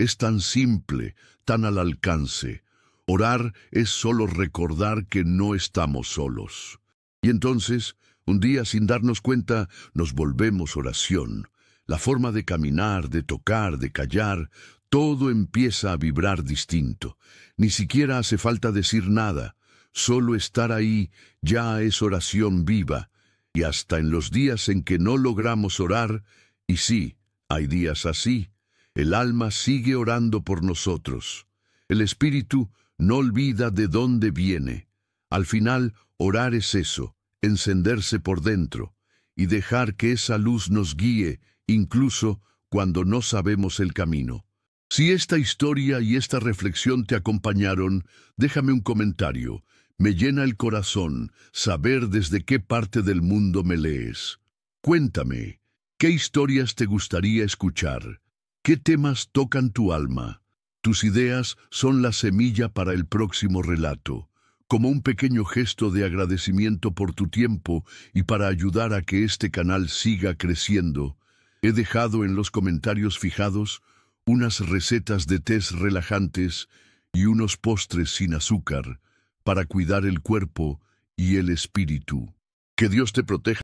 Es tan simple, tan al alcance. Orar es solo recordar que no estamos solos. Y entonces, un día sin darnos cuenta, nos volvemos oración. La forma de caminar, de tocar, de callar, todo empieza a vibrar distinto. Ni siquiera hace falta decir nada. Solo estar ahí ya es oración viva. Y hasta en los días en que no logramos orar, y sí, hay días así, el alma sigue orando por nosotros. El espíritu no olvida de dónde viene. Al final, orar es eso, encenderse por dentro, y dejar que esa luz nos guíe, incluso cuando no sabemos el camino. Si esta historia y esta reflexión te acompañaron, déjame un comentario. Me llena el corazón saber desde qué parte del mundo me lees. Cuéntame, ¿qué historias te gustaría escuchar? ¿Qué temas tocan tu alma? Tus ideas son la semilla para el próximo relato, como un pequeño gesto de agradecimiento por tu tiempo y para ayudar a que este canal siga creciendo. He dejado en los comentarios fijados unas recetas de tés relajantes y unos postres sin azúcar para cuidar el cuerpo y el espíritu. Que Dios te proteja.